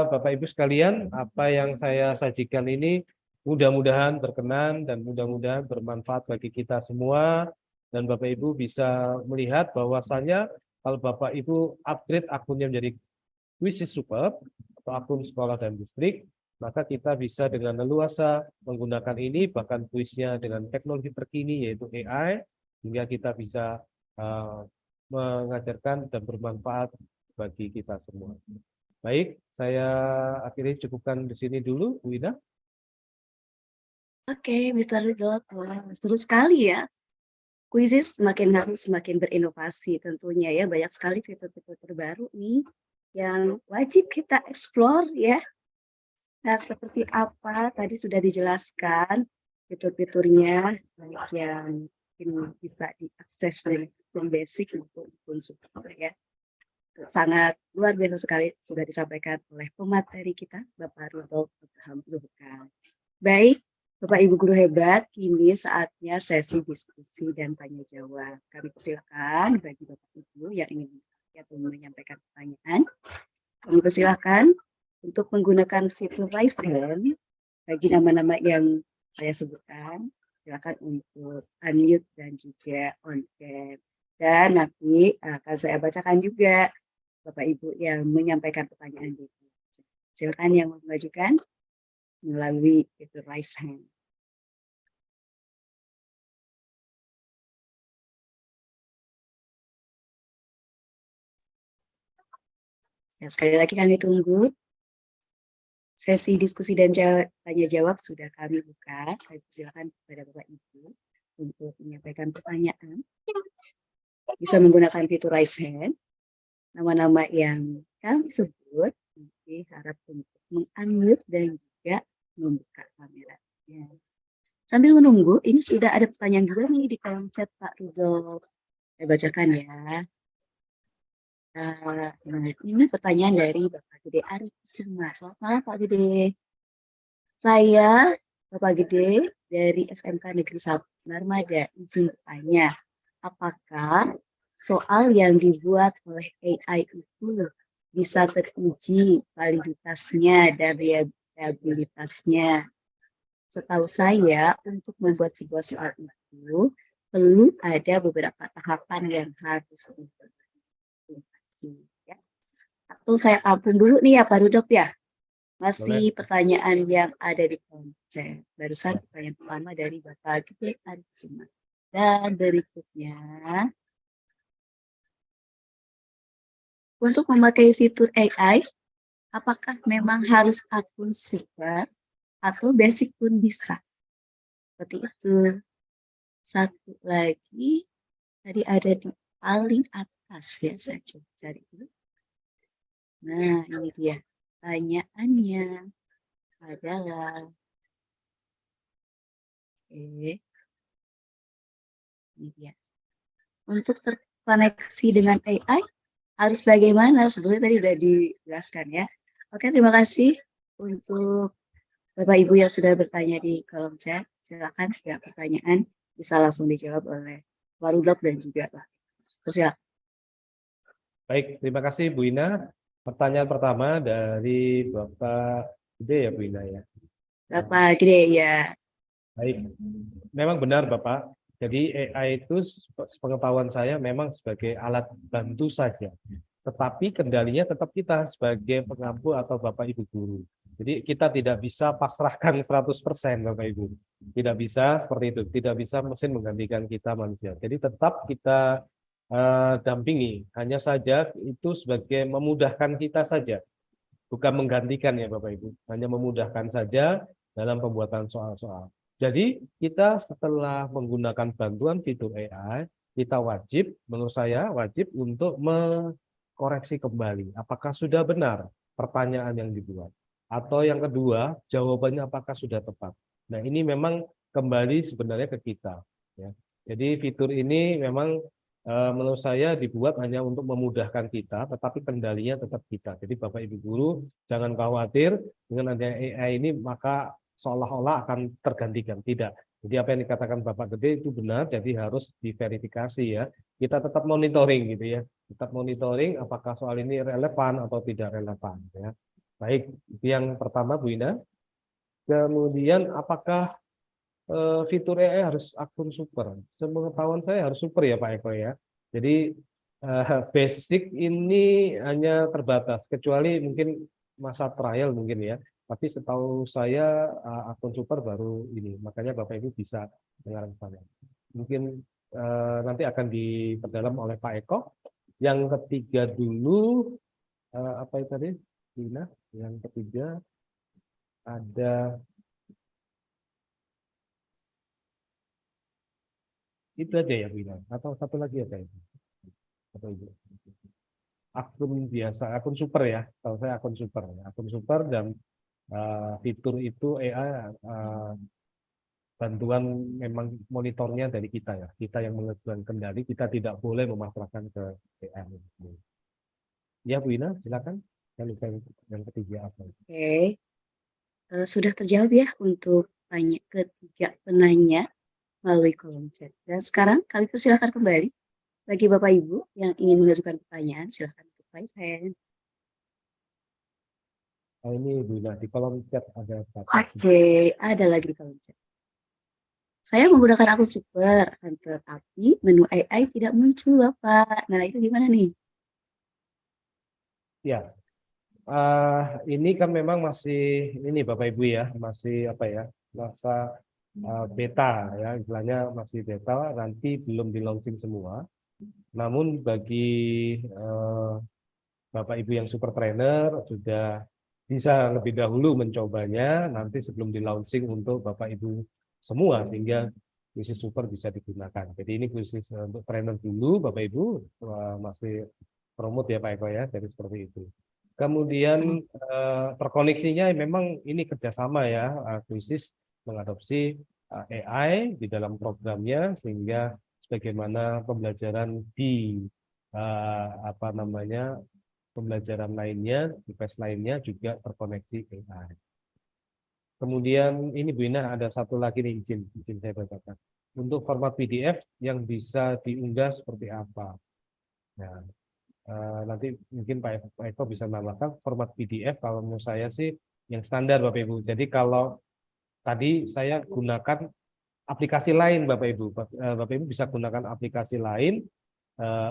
Bapak Ibu sekalian, apa yang saya sajikan ini mudah-mudahan berkenan dan mudah-mudahan bermanfaat bagi kita semua, dan Bapak Ibu bisa melihat bahwasannya kalau Bapak Ibu upgrade akunnya menjadi Quizzes Superb atau akun sekolah dan distrik, maka kita bisa dengan leluasa menggunakan ini, bahkan kuisnya dengan teknologi terkini yaitu AI, sehingga kita bisa mengajarkan dan bermanfaat bagi kita semua. Baik, saya akhirnya cukupkan di sini dulu, Bu Ida. Oke, Mr. Ridot, wah, seru sekali ya. Quizzes semakin hari semakin berinovasi tentunya ya. Banyak sekali fitur-fitur terbaru nih yang wajib kita explore ya. Nah, seperti apa tadi sudah dijelaskan fitur-fiturnya yang mungkin bisa diakses dari akun basic maupun akun super ya. Sangat luar biasa sekali sudah disampaikan oleh pemateri kita, Bapak Rudolf Abraham Luhukar. Baik, Bapak Ibu guru hebat, kini saatnya sesi diskusi dan tanya jawab. Kami persilakan bagi Bapak Ibu yang ingin menyampaikan pertanyaan. Kami persilakan untuk menggunakan fitur raise hand bagi nama-nama yang saya sebutkan. Silakan untuk unmute dan juga on cam. Dan nanti akan saya bacakan juga Bapak Ibu yang menyampaikan pertanyaan. Silakan yang mengajukan melalui fitur raise hand. Ya, sekali lagi kami tunggu. Sesi diskusi dan tanya jawab sudah kami buka. Saya persilakan kepada Bapak Ibu untuk menyampaikan pertanyaan. Bisa menggunakan fitur raise hand. Nama-nama yang kami sebut nanti harap untuk meng-unmute dan juga membuka kameranya. Sambil menunggu, ini sudah ada pertanyaan juga nih di kolom chat Pak Rudolf. Saya bacakan ya. Ini pertanyaan dari Bapak Gede Arif Kusuma. Selamat malam Pak Gede. Saya Bapak Gede dari SMK Negeri 1 Narmada izin bertanya, apakah soal yang dibuat oleh AI itu bisa teruji validitasnya dan reliabilitasnya? Setahu saya untuk membuat sebuah soal itu perlu ada beberapa tahapan yang harus dilakukan. Ya. Atau saya tampung dulu nih ya Pak Rudolf ya. Masih pertanyaan yang ada di kolom chat. Barusan pertanyaan pertama dari Bapak Gede Arif Kusuma. Dan berikutnya, untuk memakai fitur AI, apakah memang harus akun super atau basic pun bisa? Seperti itu. Satu lagi, tadi ada di paling atas ya, saya coba cari dulu. Nah, ini dia. Pertanyaannya adalah, oke, ini dia. Untuk terkoneksi dengan AI, harus bagaimana? Sebelumnya tadi sudah dijelaskan ya. Oke, terima kasih untuk Bapak Ibu yang sudah bertanya di kolom chat. Silakan ya pertanyaan bisa langsung dijawab oleh Warudok dan juga Pak. Silakan. Baik, terima kasih Bu Ina. Pertanyaan pertama dari Bapak Gede ya Bu Ina ya. Bapak Gede ya. Baik, memang benar Bapak. Jadi AI itu sepengetahuan saya memang sebagai alat bantu saja. Tetapi kendalinya tetap kita sebagai pengampu atau Bapak Ibu guru. Jadi kita tidak bisa pasrahkan 100% Bapak Ibu. Tidak bisa seperti itu. Tidak bisa mesin menggantikan kita manusia. Jadi tetap kita dampingi. Hanya saja itu sebagai memudahkan kita saja. Bukan menggantikan ya Bapak Ibu. Hanya memudahkan saja dalam pembuatan soal-soal. Jadi kita setelah menggunakan bantuan fitur AI, kita wajib, menurut saya wajib untuk mengkoreksi kembali. Apakah sudah benar pertanyaan yang dibuat? Atau yang kedua, jawabannya apakah sudah tepat? Nah ini memang kembali sebenarnya ke kita. Ya. Jadi fitur ini memang menurut saya dibuat hanya untuk memudahkan kita, tetapi kendalinya tetap kita. Jadi Bapak Ibu Guru jangan khawatir dengan adanya AI ini maka seolah-olah akan tergantikan. Tidak. Jadi apa yang dikatakan Bapak Gede itu benar, jadi harus diverifikasi ya. Kita tetap monitoring gitu ya. Tetap monitoring apakah soal ini relevan atau tidak relevan ya. Baik, itu yang pertama Bu Ina. Kemudian apakah fitur AI harus akun super? Sepengetahuan saya harus super ya Pak Eko ya. Jadi basic ini hanya terbatas, kecuali mungkin masa trial mungkin ya. Tapi setahu saya akun super baru ini. Makanya Bapak Ibu bisa dengar saya. Mungkin nanti akan diperdalam oleh Pak Eko. Yang ketiga dulu apa itu tadi? Dina. Yang ketiga ada itu aja ya Bu Ina. Atau satu lagi apa itu? Atau itu? Akun biasa, akun super ya. Kalau saya akun super ya. Akun super dan fitur itu AI bantuan memang monitornya dari kita ya. Kita yang menentukan kendali, kita tidak boleh memasrahkan ke AI. Ya Bu Ina, silakan. Yang ketiga apa? Oke, sudah terjawab ya untuk tanya ketiga penanya melalui kolom chat. Dan sekarang kami persilakan kembali bagi Bapak Ibu yang ingin mengajukan pertanyaan, silakan untuk raise hand. Oh, ini Bu Ina, di kolom chat ada satu. Oke, ada lagi di kolom chat. Saya menggunakan akun super, tetapi menu AI tidak muncul, Bapak. Nah, itu gimana nih? Ya, ini kan memang masih ini Bapak Ibu ya, masih apa ya, masa beta ya, istilahnya masih beta, nanti belum di launching semua. Namun bagi Bapak Ibu yang super trainer sudah bisa lebih dahulu mencobanya, nanti sebelum di launching untuk Bapak Ibu semua sehingga khusus super bisa digunakan. Jadi ini khusus untuk trainer dulu, Bapak Ibu masih promote ya Pak Eko ya, jadi seperti itu. Kemudian terkoneksinya memang ini kerjasama ya, khusus mengadopsi AI di dalam programnya sehingga sebagaimana pembelajaran di apa namanya pembelajaran lainnya, device lainnya juga terkoneksi AI. Kemudian ini Bu Ina ada satu lagi nih izin saya bacakan. Untuk format PDF yang bisa diunggah seperti apa? Nah, nanti mungkin Pak Eko bisa menambahkan format PDF kalau menurut saya sih yang standar Bapak Ibu. Jadi kalau tadi saya gunakan aplikasi lain Bapak Ibu. Bapak Ibu bisa gunakan aplikasi lain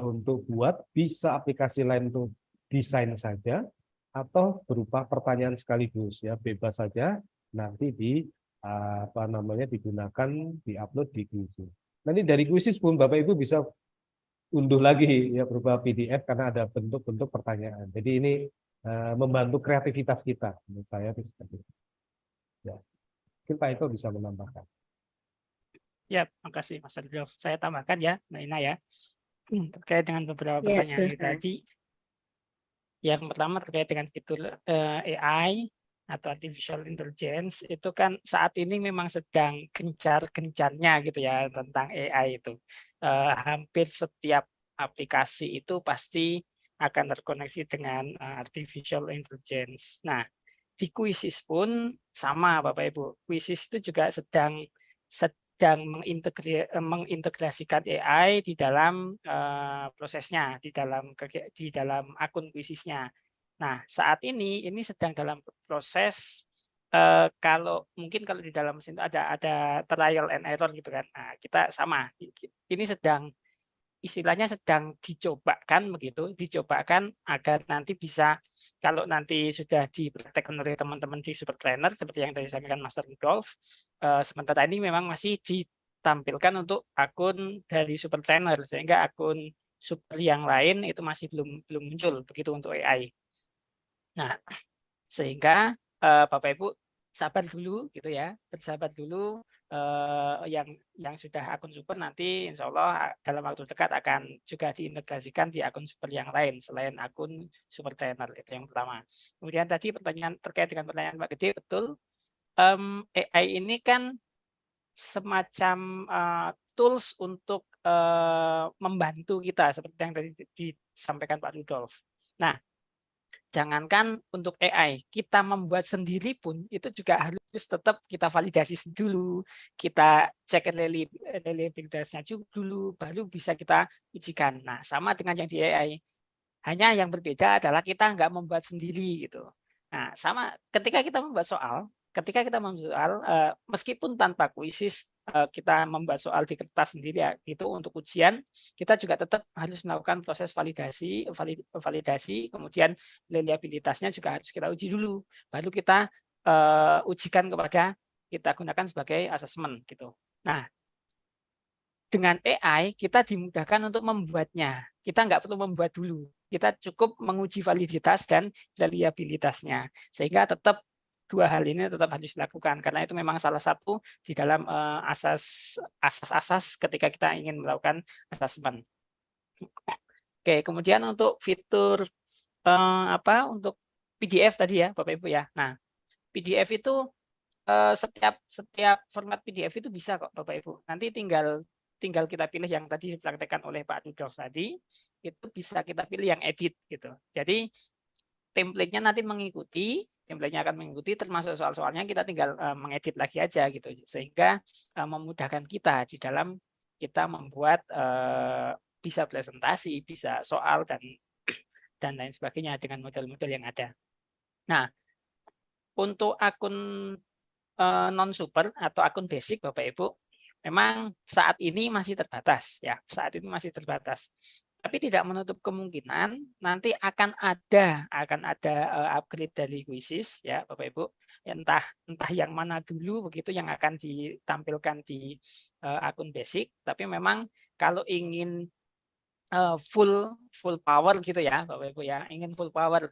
untuk buat, bisa aplikasi lain untuk desain saja atau berupa pertanyaan sekaligus ya, bebas saja nanti di apa namanya digunakan, diupload di Quizizz. Nanti dari kuisis pun Bapak Ibu bisa unduh lagi ya berupa PDF karena ada bentuk-bentuk pertanyaan. Jadi ini membantu kreativitas kita. Menurut saya itu seperti itu. Ya. Mungkin Pak Eko bisa menambahkan. Ya, makasih Mas Ridho. Saya tambahkan ya, Mbak Ina ya. Terkait dengan beberapa Ya, pertanyaan itu silakan. tadi. Yang pertama terkait dengan fitur AI atau artificial intelligence itu kan saat ini memang sedang gencar-gencarnya gitu ya tentang AI itu. Hampir setiap aplikasi itu pasti akan terkoneksi dengan artificial intelligence. Nah, di Quizzes pun sama Bapak Ibu. Quizzes itu juga sedang mengintegrasikan AI di dalam prosesnya, di dalam akun Quizzesnya. Nah, saat ini sedang dalam proses kalau mungkin kalau di dalam mesin itu ada trial and error gitu kan. Nah, kita sama. Ini istilahnya sedang dicobakan begitu, dicobakan agar nanti bisa kalau nanti sudah dipraktekkan oleh teman-teman di Super Trainer seperti yang tadi disampaikan Master Rudolf, sementara ini memang masih ditampilkan untuk akun dari Super Trainer sehingga akun super yang lain itu masih belum muncul begitu untuk AI. Nah, sehingga Bapak Ibu sabar dulu gitu ya, bersabar dulu. Yang sudah akun super nanti insya Allah dalam waktu dekat akan juga diintegrasikan di akun super yang lain selain akun Super Trainer, itu yang pertama. Kemudian tadi pertanyaan terkait dengan pertanyaan Mbak Gede, betul. AI ini kan semacam tools untuk membantu kita seperti yang tadi disampaikan Pak Rudolf. Nah, jangankan untuk AI, kita membuat sendiri pun itu juga harus tetap kita validasi dulu, kita cek reliabilitasnya dulu, baru bisa kita ujikan. Nah, sama dengan yang di AI, hanya yang berbeda adalah kita nggak membuat sendiri gitu. Nah, sama ketika kita membuat soal, meskipun tanpa kuisis, kita membuat soal di kertas sendiri ya, itu untuk ujian, kita juga tetap harus melakukan proses validasi, kemudian reliabilitasnya juga harus kita uji dulu, baru kita ujikan kita gunakan sebagai asesmen gitu. Nah, dengan AI kita dimudahkan untuk membuatnya. Kita nggak perlu membuat dulu. Kita cukup menguji validitas dan reliabilitasnya. Sehingga tetap dua hal ini tetap harus dilakukan karena itu memang salah satu di dalam asas ketika kita ingin melakukan asesmen. Oke, kemudian untuk fitur untuk PDF tadi ya Bapak Ibu ya. Nah, PDF itu setiap format PDF itu bisa kok Bapak Ibu. Nanti tinggal kita pilih yang tadi dipraktekkan oleh Pak Rudolf tadi, itu bisa kita pilih yang edit gitu. Jadi template-nya nanti template-nya akan mengikuti termasuk soal-soalnya kita tinggal mengedit lagi aja gitu. Sehingga memudahkan kita di dalam kita membuat bisa presentasi, bisa soal dan lain sebagainya dengan model-model yang ada. Nah, untuk akun non super atau akun basic Bapak Ibu memang saat ini masih terbatas ya, tapi tidak menutup kemungkinan nanti akan ada upgrade dari Quizzes ya Bapak Ibu, entah yang mana dulu begitu yang akan ditampilkan di akun basic, tapi memang kalau ingin full power gitu ya Bapak Ibu ya, ingin full power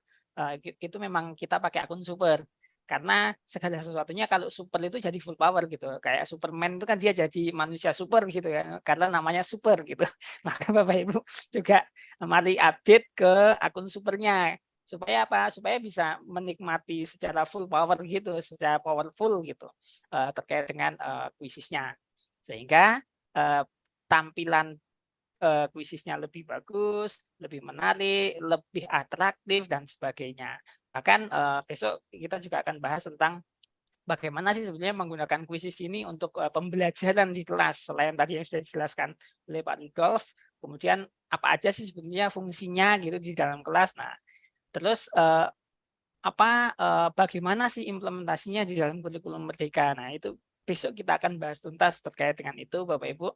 itu memang kita pakai akun super. Karena segala sesuatunya kalau super itu jadi full power gitu. Kayak Superman itu kan dia jadi manusia super gitu ya. Karena namanya super gitu. Maka Bapak Ibu juga mari update ke akun supernya. Supaya apa? Supaya bisa menikmati secara full power gitu. Secara powerful gitu. Terkait dengan kuisisnya. Sehingga tampilan kuisisnya lebih bagus, lebih menarik, lebih atraktif, dan sebagainya. Bahkan besok kita juga akan bahas tentang bagaimana sih sebenarnya menggunakan kuisis ini untuk pembelajaran di kelas. Selain tadi yang sudah dijelaskan oleh Pak Rudolf, kemudian apa aja sih sebenarnya fungsinya gitu di dalam kelas. Nah, terus bagaimana sih implementasinya di dalam kurikulum Merdeka. Nah, itu besok kita akan bahas tuntas terkait dengan itu, Bapak Ibu,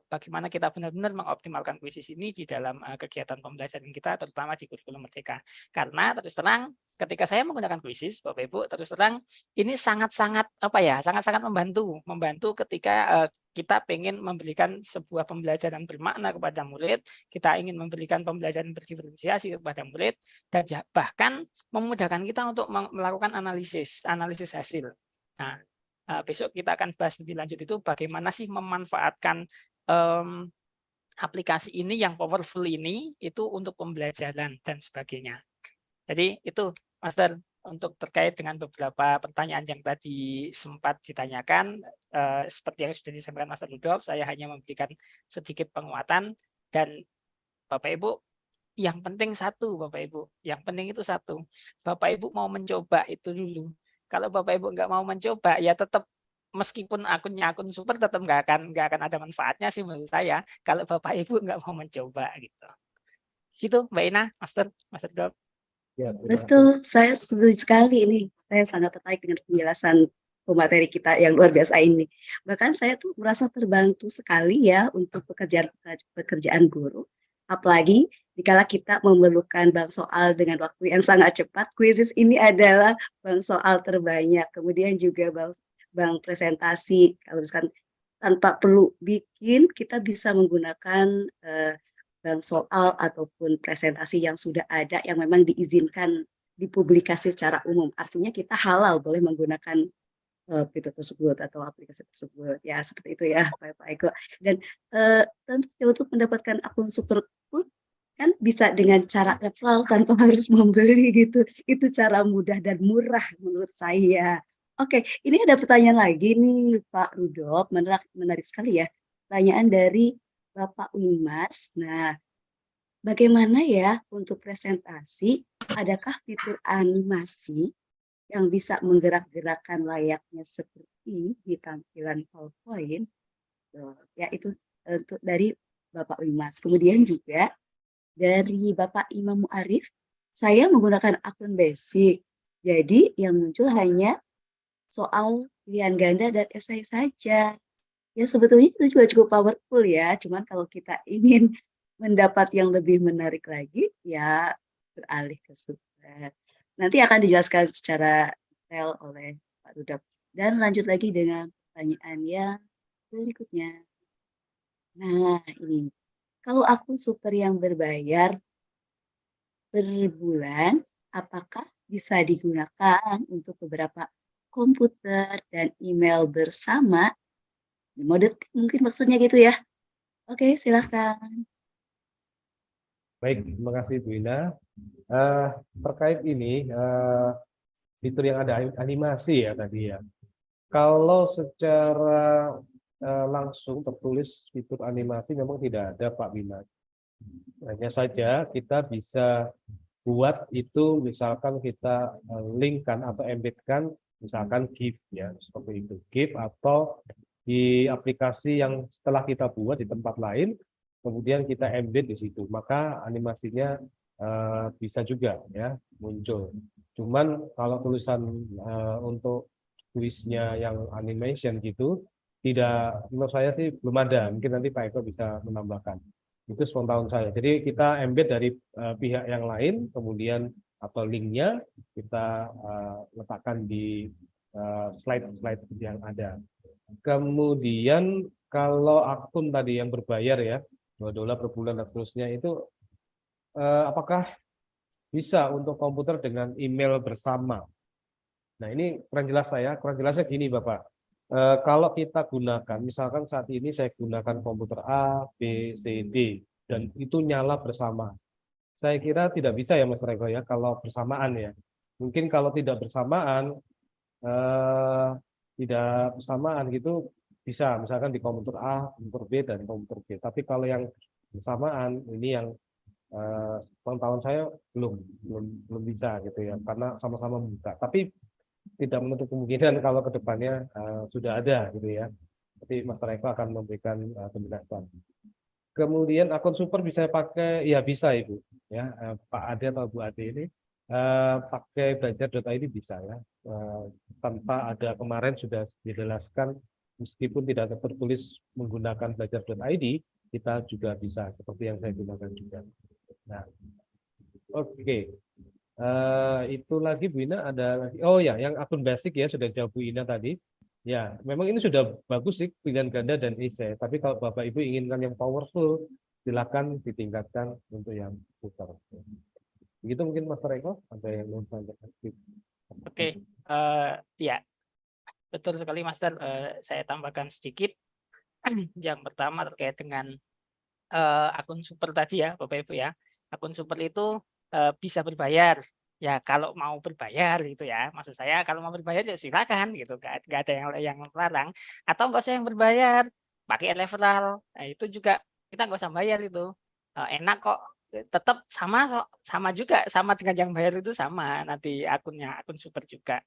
bagaimana kita benar-benar mengoptimalkan kuisis ini di dalam kegiatan pembelajaran kita, terutama di kurikulum Merdeka. Karena terus terang, ketika saya menggunakan kuisis, Bapak Ibu, terus terang ini sangat-sangat sangat-sangat membantu ketika kita ingin memberikan sebuah pembelajaran bermakna kepada murid, kita ingin memberikan pembelajaran berdiferensiasi kepada murid, dan bahkan memudahkan kita untuk melakukan analisis hasil. Nah, besok kita akan bahas lebih lanjut itu bagaimana sih memanfaatkan aplikasi ini yang powerful ini itu untuk pembelajaran dan sebagainya. Jadi itu, Master, untuk terkait dengan beberapa pertanyaan yang tadi sempat ditanyakan, seperti yang sudah disampaikan Master Rudolf, saya hanya memberikan sedikit penguatan, dan Bapak Ibu, yang penting satu, Bapak Ibu, yang penting itu satu, Bapak Ibu mau mencoba itu dulu. Kalau Bapak Ibu nggak mau mencoba, ya tetap meskipun akunnya akun super tetap nggak akan ada manfaatnya sih menurut saya. Kalau Bapak Ibu nggak mau mencoba gitu. Gitu, Mbak Ina, Master Rudolf. Ya, terima kasih. Betul, saya setuju sekali ini. Saya sangat tertarik dengan penjelasan pemateri kita yang luar biasa ini. Bahkan saya tuh merasa terbantu sekali ya untuk pekerjaan guru. Apalagi dikala kita memerlukan bank soal dengan waktu yang sangat cepat, kuisis ini adalah bank soal terbanyak. Kemudian juga bank presentasi, kalau misalkan tanpa perlu bikin, kita bisa menggunakan bank soal ataupun presentasi yang sudah ada yang memang diizinkan dipublikasi secara umum. Artinya kita halal boleh menggunakan fitur tersebut atau aplikasi tersebut. Ya, seperti itu ya, Pak Eko. Dan tentunya untuk mendapatkan akun super pun kan bisa dengan cara referral tanpa harus membeli gitu. Itu cara mudah dan murah menurut saya. Oke, ini ada pertanyaan lagi nih Pak Rudolf, menarik sekali ya. Pertanyaan dari Bapak Wimas. Nah, bagaimana ya untuk presentasi? Adakah fitur animasi yang bisa menggerak-gerakkan layaknya seperti di tampilan PowerPoint? Ya, itu untuk dari Bapak Wimas. Kemudian juga dari Bapak Imam Muarif, saya menggunakan akun basic. Jadi yang muncul hanya soal pilihan ganda dan esai saja. Ya sebetulnya itu juga cukup powerful ya. Cuman kalau kita ingin mendapat yang lebih menarik lagi, ya beralih ke super. Nanti akan dijelaskan secara detail oleh Pak Rudolf. Dan lanjut lagi dengan pertanyaan yang berikutnya. Nah ini, kalau akun super yang berbayar per bulan, apakah bisa digunakan untuk beberapa komputer dan email bersama? Mode mungkin maksudnya gitu ya. Oke, silahkan. Baik, terima kasih Bu Ina. Terkait ini, fitur yang ada animasi ya tadi ya. Kalau secara langsung tertulis fitur animasi memang tidak ada Pak Bina. Hanya saja kita bisa buat itu misalkan kita linkkan atau embedkan misalkan GIF ya, seperti itu. GIF atau di aplikasi yang setelah kita buat di tempat lain, kemudian kita embed di situ, maka animasinya bisa juga ya muncul. Cuman kalau tulisan untuk tulisnya yang animation gitu, tidak, menurut saya sih belum ada. Mungkin nanti Pak Eko bisa menambahkan. Itu sepengetahuan saya. Jadi kita embed dari pihak yang lain, kemudian atau linknya kita letakkan di slide-slide yang ada. Kemudian kalau akun tadi yang berbayar ya, $2 per bulan dan seterusnya itu apakah bisa untuk komputer dengan email bersama? Nah ini kurang jelas saya, kurang jelasnya gini Bapak. Kalau kita gunakan, misalkan saat ini saya gunakan komputer A, B, C, D, dan itu nyala bersama. Saya kira tidak bisa ya Mas Rego ya, kalau bersamaan ya. Mungkin kalau tidak bersamaan, gitu bisa, misalkan di komputer A, komputer B, dan komputer B. Tapi kalau yang bersamaan, ini yang pengetahuan saya belum bisa gitu ya, karena sama-sama buka. Tapi tidak menutup kemungkinan kalau kedepannya sudah ada gitu ya. Jadi Mas Reko akan memberikan penjelasan. Kemudian akun super bisa pakai, ya bisa Ibu ya, Pak Ade atau Bu Ade ini pakai belajar.id bisa ya. tanpa ada kemarin sudah dijelaskan, meskipun tidak tertulis menggunakan belajar.id, kita juga bisa seperti yang saya gunakan juga. Nah, oke. Itu lagi Bu Ina ada lagi. Oh ya, yang akun basic ya sudah jawab Bu Ina tadi. Ya, memang ini sudah bagus sih pilihan ganda dan essay. Tapi kalau Bapak Ibu inginkan yang powerful, silakan ditingkatkan untuk yang putar. Begitu mungkin Mas Eko, ada yang mau tanyakan? Oke, ya betul sekali Master. Saya tambahkan sedikit. Yang pertama terkait dengan akun super tadi ya Bapak Ibu ya. Akun super itu bisa berbayar. Ya kalau mau berbayar gitu ya. Maksud saya kalau mau berbayar ya silakan gitu. Nggak ada yang larang. Atau nggak usah yang berbayar. Pakai referral. Nah itu juga kita nggak usah bayar itu. Enak kok. Tetap sama juga, sama dengan yang bayar itu sama nanti akunnya, akun super juga.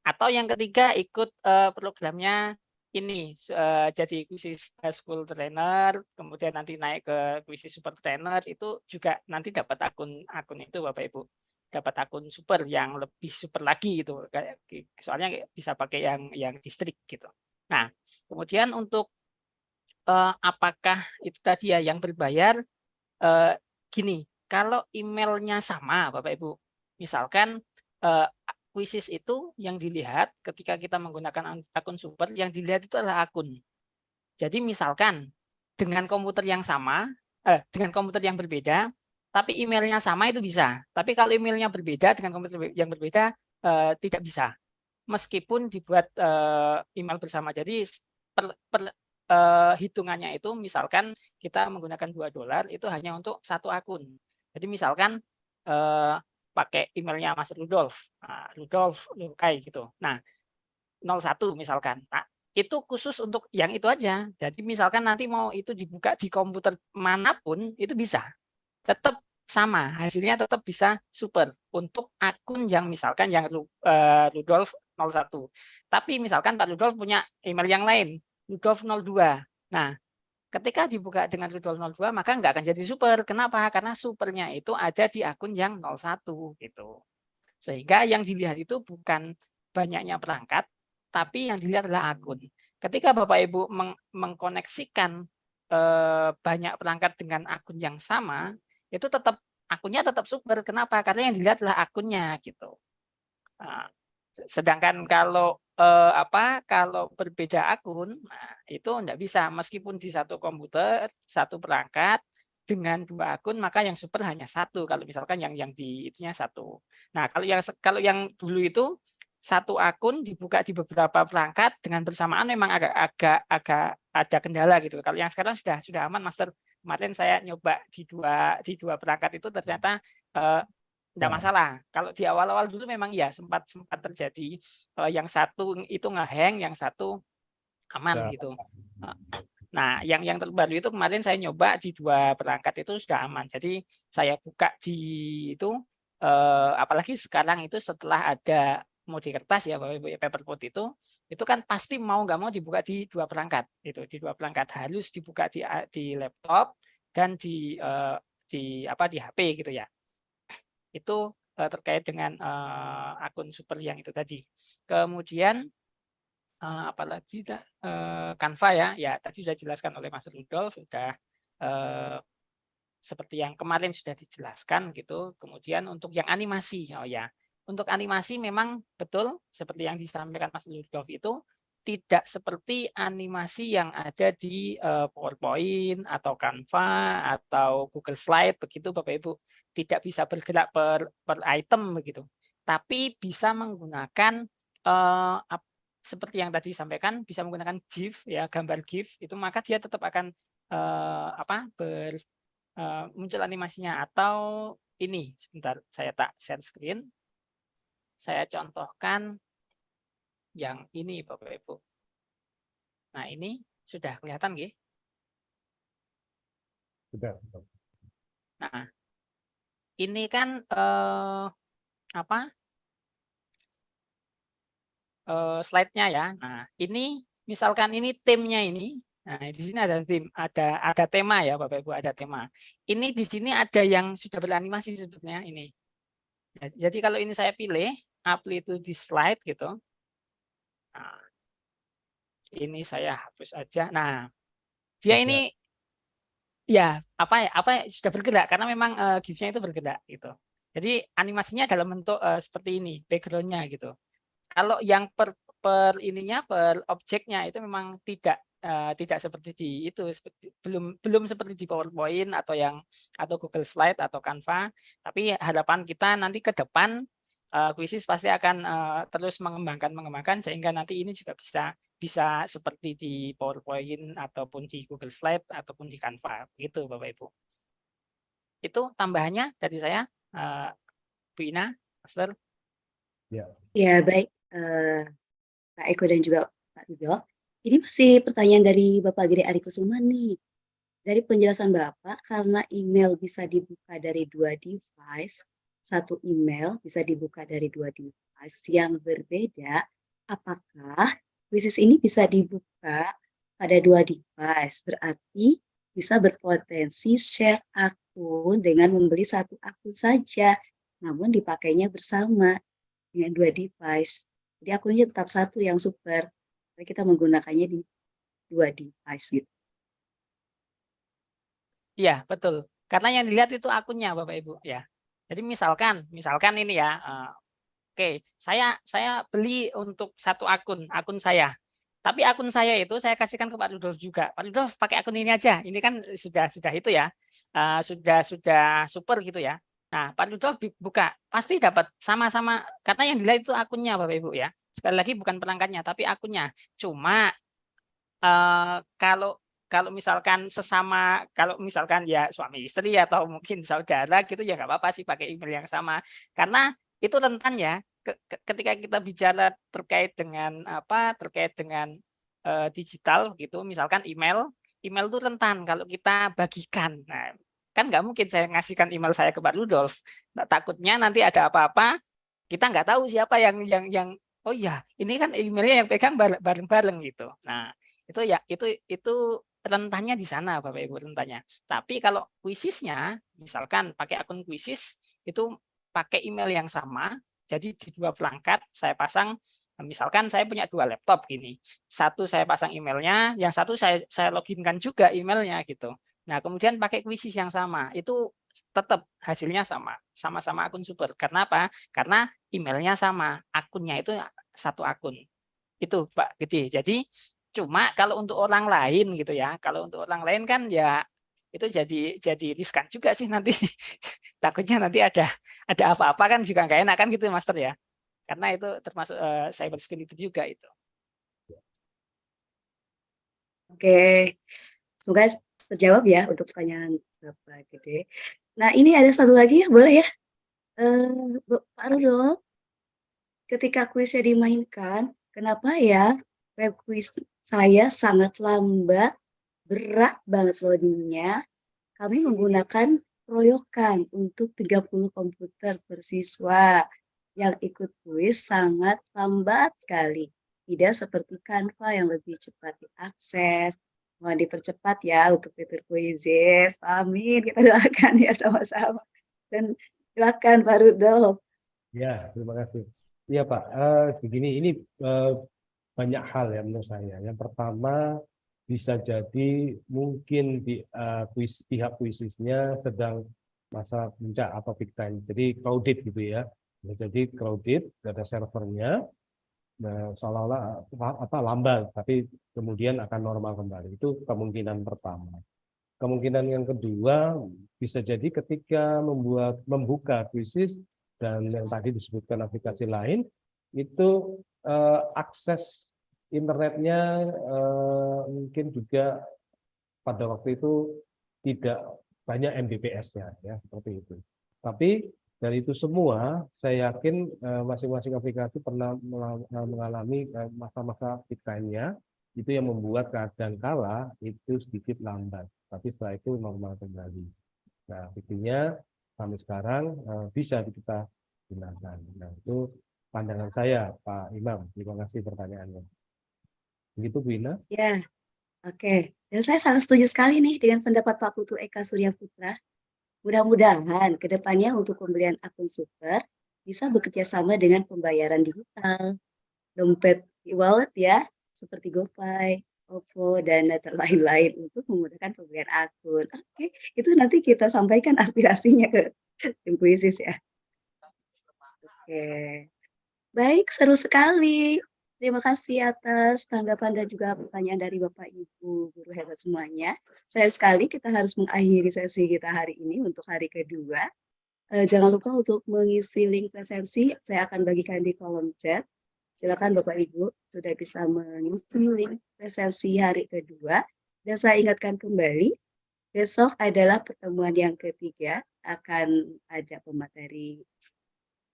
Atau yang ketiga ikut programnya ini jadi Quisis School Trainer, kemudian nanti naik ke Quisis Super Trainer, itu juga nanti dapat akun itu Bapak Ibu, dapat akun super yang lebih super lagi gitu. Soalnya bisa pakai yang distrik gitu. Nah, kemudian untuk apakah itu tadi ya yang berbayar, gini, kalau emailnya sama Bapak Ibu, misalkan Quisis itu yang dilihat ketika kita menggunakan akun super, yang dilihat itu adalah akun. Jadi misalkan dengan komputer yang sama, dengan komputer yang berbeda, tapi emailnya sama itu bisa. Tapi kalau emailnya berbeda dengan komputer yang berbeda, tidak bisa. Meskipun dibuat email bersama. Jadi hitungannya itu misalkan kita menggunakan $2 itu hanya untuk satu akun. Jadi misalkan pakai emailnya Mas Rudolf, Rudolf kayak gitu. Nah, 01 misalkan. Nah, itu khusus untuk yang itu aja. Jadi misalkan nanti mau itu dibuka di komputer manapun itu bisa. Tetap sama, hasilnya tetap bisa super untuk akun yang misalkan yang Rudolf 01. Tapi misalkan Pak Rudolf punya email yang lain, Rudolf 02. Nah, ketika dibuka dengan Rudolf 02 maka nggak akan jadi super. Kenapa? Karena supernya itu ada di akun yang 01 gitu. Sehingga yang dilihat itu bukan banyaknya perangkat, tapi yang dilihat adalah akun. Ketika Bapak Ibu mengkoneksikan banyak perangkat dengan akun yang sama, itu tetap akunnya tetap super. Kenapa? Karena yang dilihat adalah akunnya gitu. Nah, sedangkan kalau kalau berbeda akun, nah itu enggak bisa. Meskipun di satu komputer, satu perangkat dengan dua akun, maka yang super hanya satu. Kalau misalkan yang di itunya satu. Nah, kalau yang dulu itu satu akun dibuka di beberapa perangkat dengan bersamaan memang agak ada kendala gitu. Kalau yang sekarang sudah aman, Master. Kemarin saya nyoba di dua perangkat itu ternyata tidak masalah. Kalau di awal-awal dulu memang ya sempat terjadi yang satu itu ngehang, yang satu aman gitu. Nah, yang terbaru itu kemarin saya nyoba di dua perangkat itu sudah aman. Jadi saya buka di itu, apalagi sekarang itu setelah ada mode kertas ya, Paperpot itu kan pasti mau nggak mau dibuka di dua perangkat. Itu di dua perangkat harus dibuka di laptop dan di HP gitu ya. Itu terkait dengan akun super yang itu tadi. Kemudian apalagi Canva ya tadi sudah dijelaskan oleh Mas Rudolf, sudah seperti yang kemarin sudah dijelaskan gitu. Kemudian untuk yang animasi, untuk animasi memang betul seperti yang disampaikan Mas Rudolf itu tidak seperti animasi yang ada di PowerPoint atau Canva atau Google Slide begitu Bapak Ibu. Tidak bisa bergerak per item begitu, tapi bisa menggunakan seperti yang tadi disampaikan, bisa menggunakan GIF ya, gambar GIF itu, maka dia tetap akan muncul animasinya. Atau ini sebentar saya tak share screen, saya contohkan yang ini Bapak Ibu. Nah ini sudah kelihatan nggih? Sudah. Nah ini kan slide-nya ya. Nah, ini misalkan ini timnya ini. Nah, di sini ada tim, ada tema ya Bapak Ibu, ada tema. Ini di sini ada yang sudah beranimasi sebetulnya ini. Jadi kalau ini saya pilih apply to this slide gitu. Nah, ini saya hapus aja. Nah, dia Bisa. ini ya apa sudah bergerak karena memang GIF-nya itu bergerak gitu. Jadi animasinya dalam bentuk seperti ini background-nya gitu. Kalau yang per ininya per objeknya itu memang tidak seperti di itu belum seperti di PowerPoint atau Google Slide atau Canva, tapi harapan kita nanti ke depan Quizzes pasti akan terus mengembangkan sehingga nanti ini juga bisa seperti di PowerPoint ataupun di Google Slide ataupun di Canva gitu Bapak Ibu. Itu tambahannya dari saya, Bu Ina, Master. Ya, baik, Pak Eko dan juga Pak Ridho. Ini masih pertanyaan dari Bapak Gede Arikusuma nih. Dari penjelasan Bapak, karena email bisa dibuka dari 2 device, satu email bisa dibuka dari 2 device yang berbeda, apakah Quizzes ini bisa dibuka pada 2 device? Berarti bisa berpotensi share akun dengan membeli satu akun saja, namun dipakainya bersama dengan 2 device. Jadi akunnya tetap satu yang super, tapi kita menggunakannya di 2 device gitu. Iya, betul. Karena yang dilihat itu akunnya Bapak Ibu ya. Jadi misalkan ini ya, oke, saya beli untuk satu akun saya. Tapi akun saya itu saya kasihkan ke Pak Rudolf juga. Pak Rudolf pakai akun ini aja. Ini kan sudah itu ya. Sudah super gitu ya. Nah, Pak Rudolf buka, pasti dapat sama-sama karena yang dilihat itu akunnya Bapak Ibu ya. Sekali lagi bukan perangkatnya tapi akunnya. Cuma kalau misalkan kalau misalkan ya suami istri atau mungkin saudara gitu ya nggak apa-apa sih pakai email yang sama karena itu rentan ya ketika kita bicara terkait dengan digital gitu misalkan email itu rentan kalau kita bagikan. Nah, kan nggak mungkin saya ngasihkan email saya ke Pak Rudolf. Nah, takutnya nanti ada apa-apa kita nggak tahu siapa yang oh iya ini kan emailnya yang pegang bareng-bareng gitu. Nah, itu rentannya di sana Bapak Ibu rentannya. Tapi kalau Quizzes-nya misalkan pakai akun Quizzes itu pakai email yang sama. Jadi di 2 perangkat saya pasang misalkan saya punya 2 laptop gini. Satu saya pasang emailnya, yang satu saya loginkan juga emailnya gitu. Nah, kemudian pakai Quizzes yang sama. Itu tetap hasilnya sama-sama akun super. Karena apa? Karena emailnya sama, akunnya itu satu akun. Itu Pak Gede. Jadi cuma kalau untuk orang lain gitu ya, kalau untuk orang lain kan ya itu jadi riskan juga sih nanti. Takutnya nanti ada apa-apa kan juga nggak enak kan gitu Master ya. Karena itu termasuk cyber security juga itu. Oke, semoga terjawab ya untuk pertanyaan Bapak Gede. Nah, ini ada satu lagi ya, boleh ya? Pak Rudolf, ketika kuisnya dimainkan, kenapa ya web quiz saya sangat lambat, berat banget loadingnya. Kami menggunakan keroyokan untuk 30 komputer per siswa. Yang ikut kuis sangat lambat sekali. Tidak seperti Canva yang lebih cepat diakses. Mohon dipercepat ya untuk fitur Quizzes. Amin, kita doakan ya sama-sama. Dan silakan Pak Rudolf. Ya, terima kasih. Iya Pak, begini ini banyak hal ya menurut saya. Yang pertama bisa jadi mungkin di pihak Quizzes-nya sedang masa puncak atau peak time, jadi crowded gitu ya. Jadi crowded, ada servernya, nah, seolah-olah lambat, tapi kemudian akan normal kembali. Itu kemungkinan pertama. Kemungkinan yang kedua bisa jadi ketika membuka Quizzes dan yang tadi disebutkan aplikasi lain itu akses internetnya mungkin juga pada waktu itu tidak banyak Mbps-nya ya seperti itu. Tapi dari itu semua saya yakin masing-masing aplikasi pernah mengalami masa-masa peak time-nya itu yang membuat keadaan kala itu sedikit lambat. Tapi setelah itu normal kembali. Nah, intinya sampai sekarang bisa kita gunakan. Nah, itu pandangan saya, Pak Imam. Terima kasih pertanyaannya. Begitu, Bu Ina? Ya, oke. Dan saya sangat setuju sekali nih dengan pendapat Pak Putu Eka Surya Putra. Mudah-mudahan ke depannya untuk pembelian akun super bisa bekerja sama dengan pembayaran digital. Dompet e-wallet ya, seperti GoPay, OVO, dan data lain-lain untuk memudahkan pembelian akun. Oke, itu nanti kita sampaikan aspirasinya ke tim Puisis ya. Oke, baik, seru sekali. Terima kasih atas tanggapan dan juga pertanyaan dari Bapak Ibu guru hebat semuanya. Sayang sekali kita harus mengakhiri sesi kita hari ini untuk hari kedua. Jangan lupa untuk mengisi link presensi, saya akan bagikan di kolom chat. Silakan Bapak Ibu sudah bisa mengisi link presensi hari kedua. Dan saya ingatkan kembali, besok adalah pertemuan yang ketiga, akan ada pemateri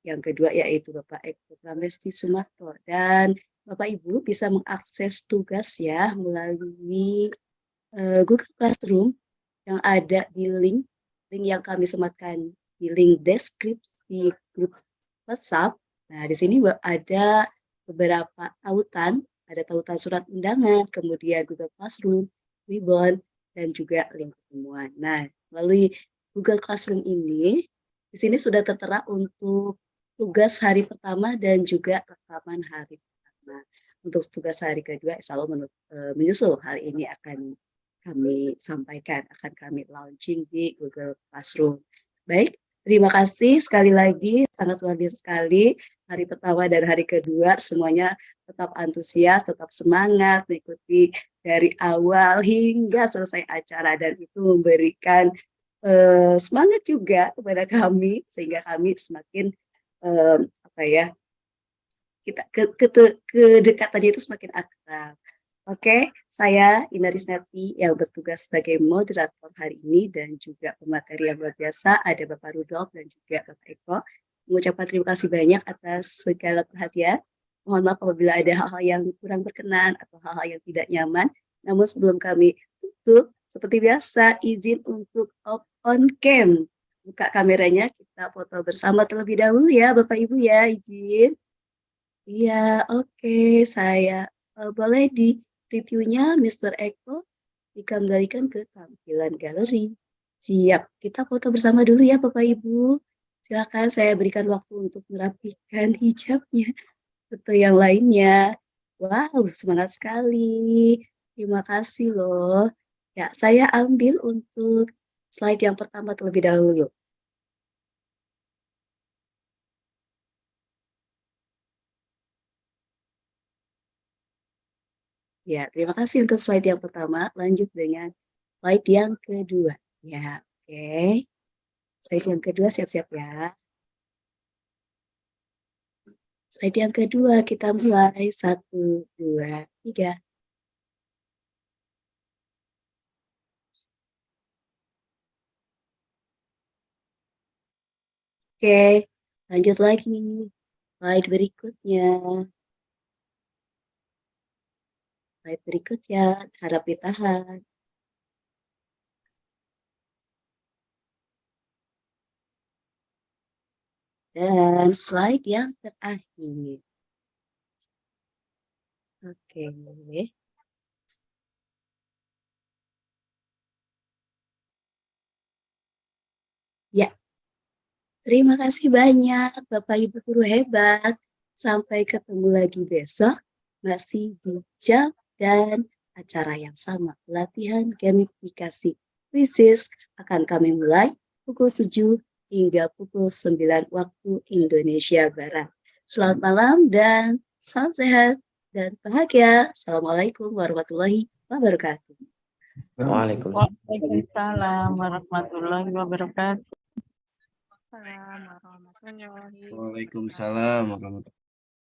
yang kedua yaitu Bapak Eko Pramesti Sumarto. Dan Bapak Ibu bisa mengakses tugas ya melalui Google Classroom yang ada di link yang kami sematkan di link deskripsi grup WhatsApp. Nah, di sini ada beberapa tautan, ada tautan surat undangan, kemudian Google Classroom, Webon, dan juga link pertemuan. Nah, melalui Google Classroom ini, di sini sudah tertera untuk tugas hari pertama dan juga rekaman hari pertama. Untuk tugas hari kedua, insya Allah menyusul hari ini akan kami sampaikan, akan kami launching di Google Classroom. Baik, terima kasih sekali lagi, sangat luar biasa sekali. Hari pertama dan hari kedua semuanya tetap antusias, tetap semangat mengikuti dari awal hingga selesai acara, dan itu memberikan semangat juga kepada kami sehingga kami semakin kita kedekatannya itu semakin akrab. Oke, saya Ina Risnati yang bertugas sebagai moderator hari ini dan juga pemateri yang luar biasa ada Bapak Rudolf dan juga Bapak Eko. Mengucapkan terima kasih banyak atas segala perhatian. Mohon maaf apabila ada hal-hal yang kurang berkenan atau hal-hal yang tidak nyaman. Namun sebelum kami tutup, seperti biasa izin untuk on cam. Buka kameranya, kita foto bersama terlebih dahulu ya Bapak Ibu ya, izin. Iya, oke, saya boleh di reviewnya Mr. Eko dikembalikan ke tampilan galeri. Siap, kita foto bersama dulu ya Bapak Ibu. Silakan saya berikan waktu untuk merapikan hijabnya atau yang lainnya. Wow, semangat sekali. Terima kasih loh. Ya, saya ambil untuk slide yang pertama terlebih dahulu. Ya, terima kasih untuk slide yang pertama. Lanjut dengan slide yang kedua. Ya, oke. Slide yang kedua siap-siap ya. Slide yang kedua kita mulai. 1, 2, 3. Oke, lanjut lagi. Slide berikutnya. Slide berikutnya, harap ditahan. Dan slide yang terakhir. Oke. Ya, terima kasih banyak Bapak Ibu guru hebat. Sampai ketemu lagi besok, masih di jam dan acara yang sama. Latihan gamifikasi Puisis akan kami mulai pukul 7 hingga pukul 9 waktu Indonesia Barat. Selamat malam dan salam sehat dan bahagia. Assalamualaikum warahmatullahi wabarakatuh. Waalaikumsalam. Waalaikumsalam warahmatullahi wabarakatuh. Waalaikumsalam warahmatullahi Waalaikumsalam warahmatullahi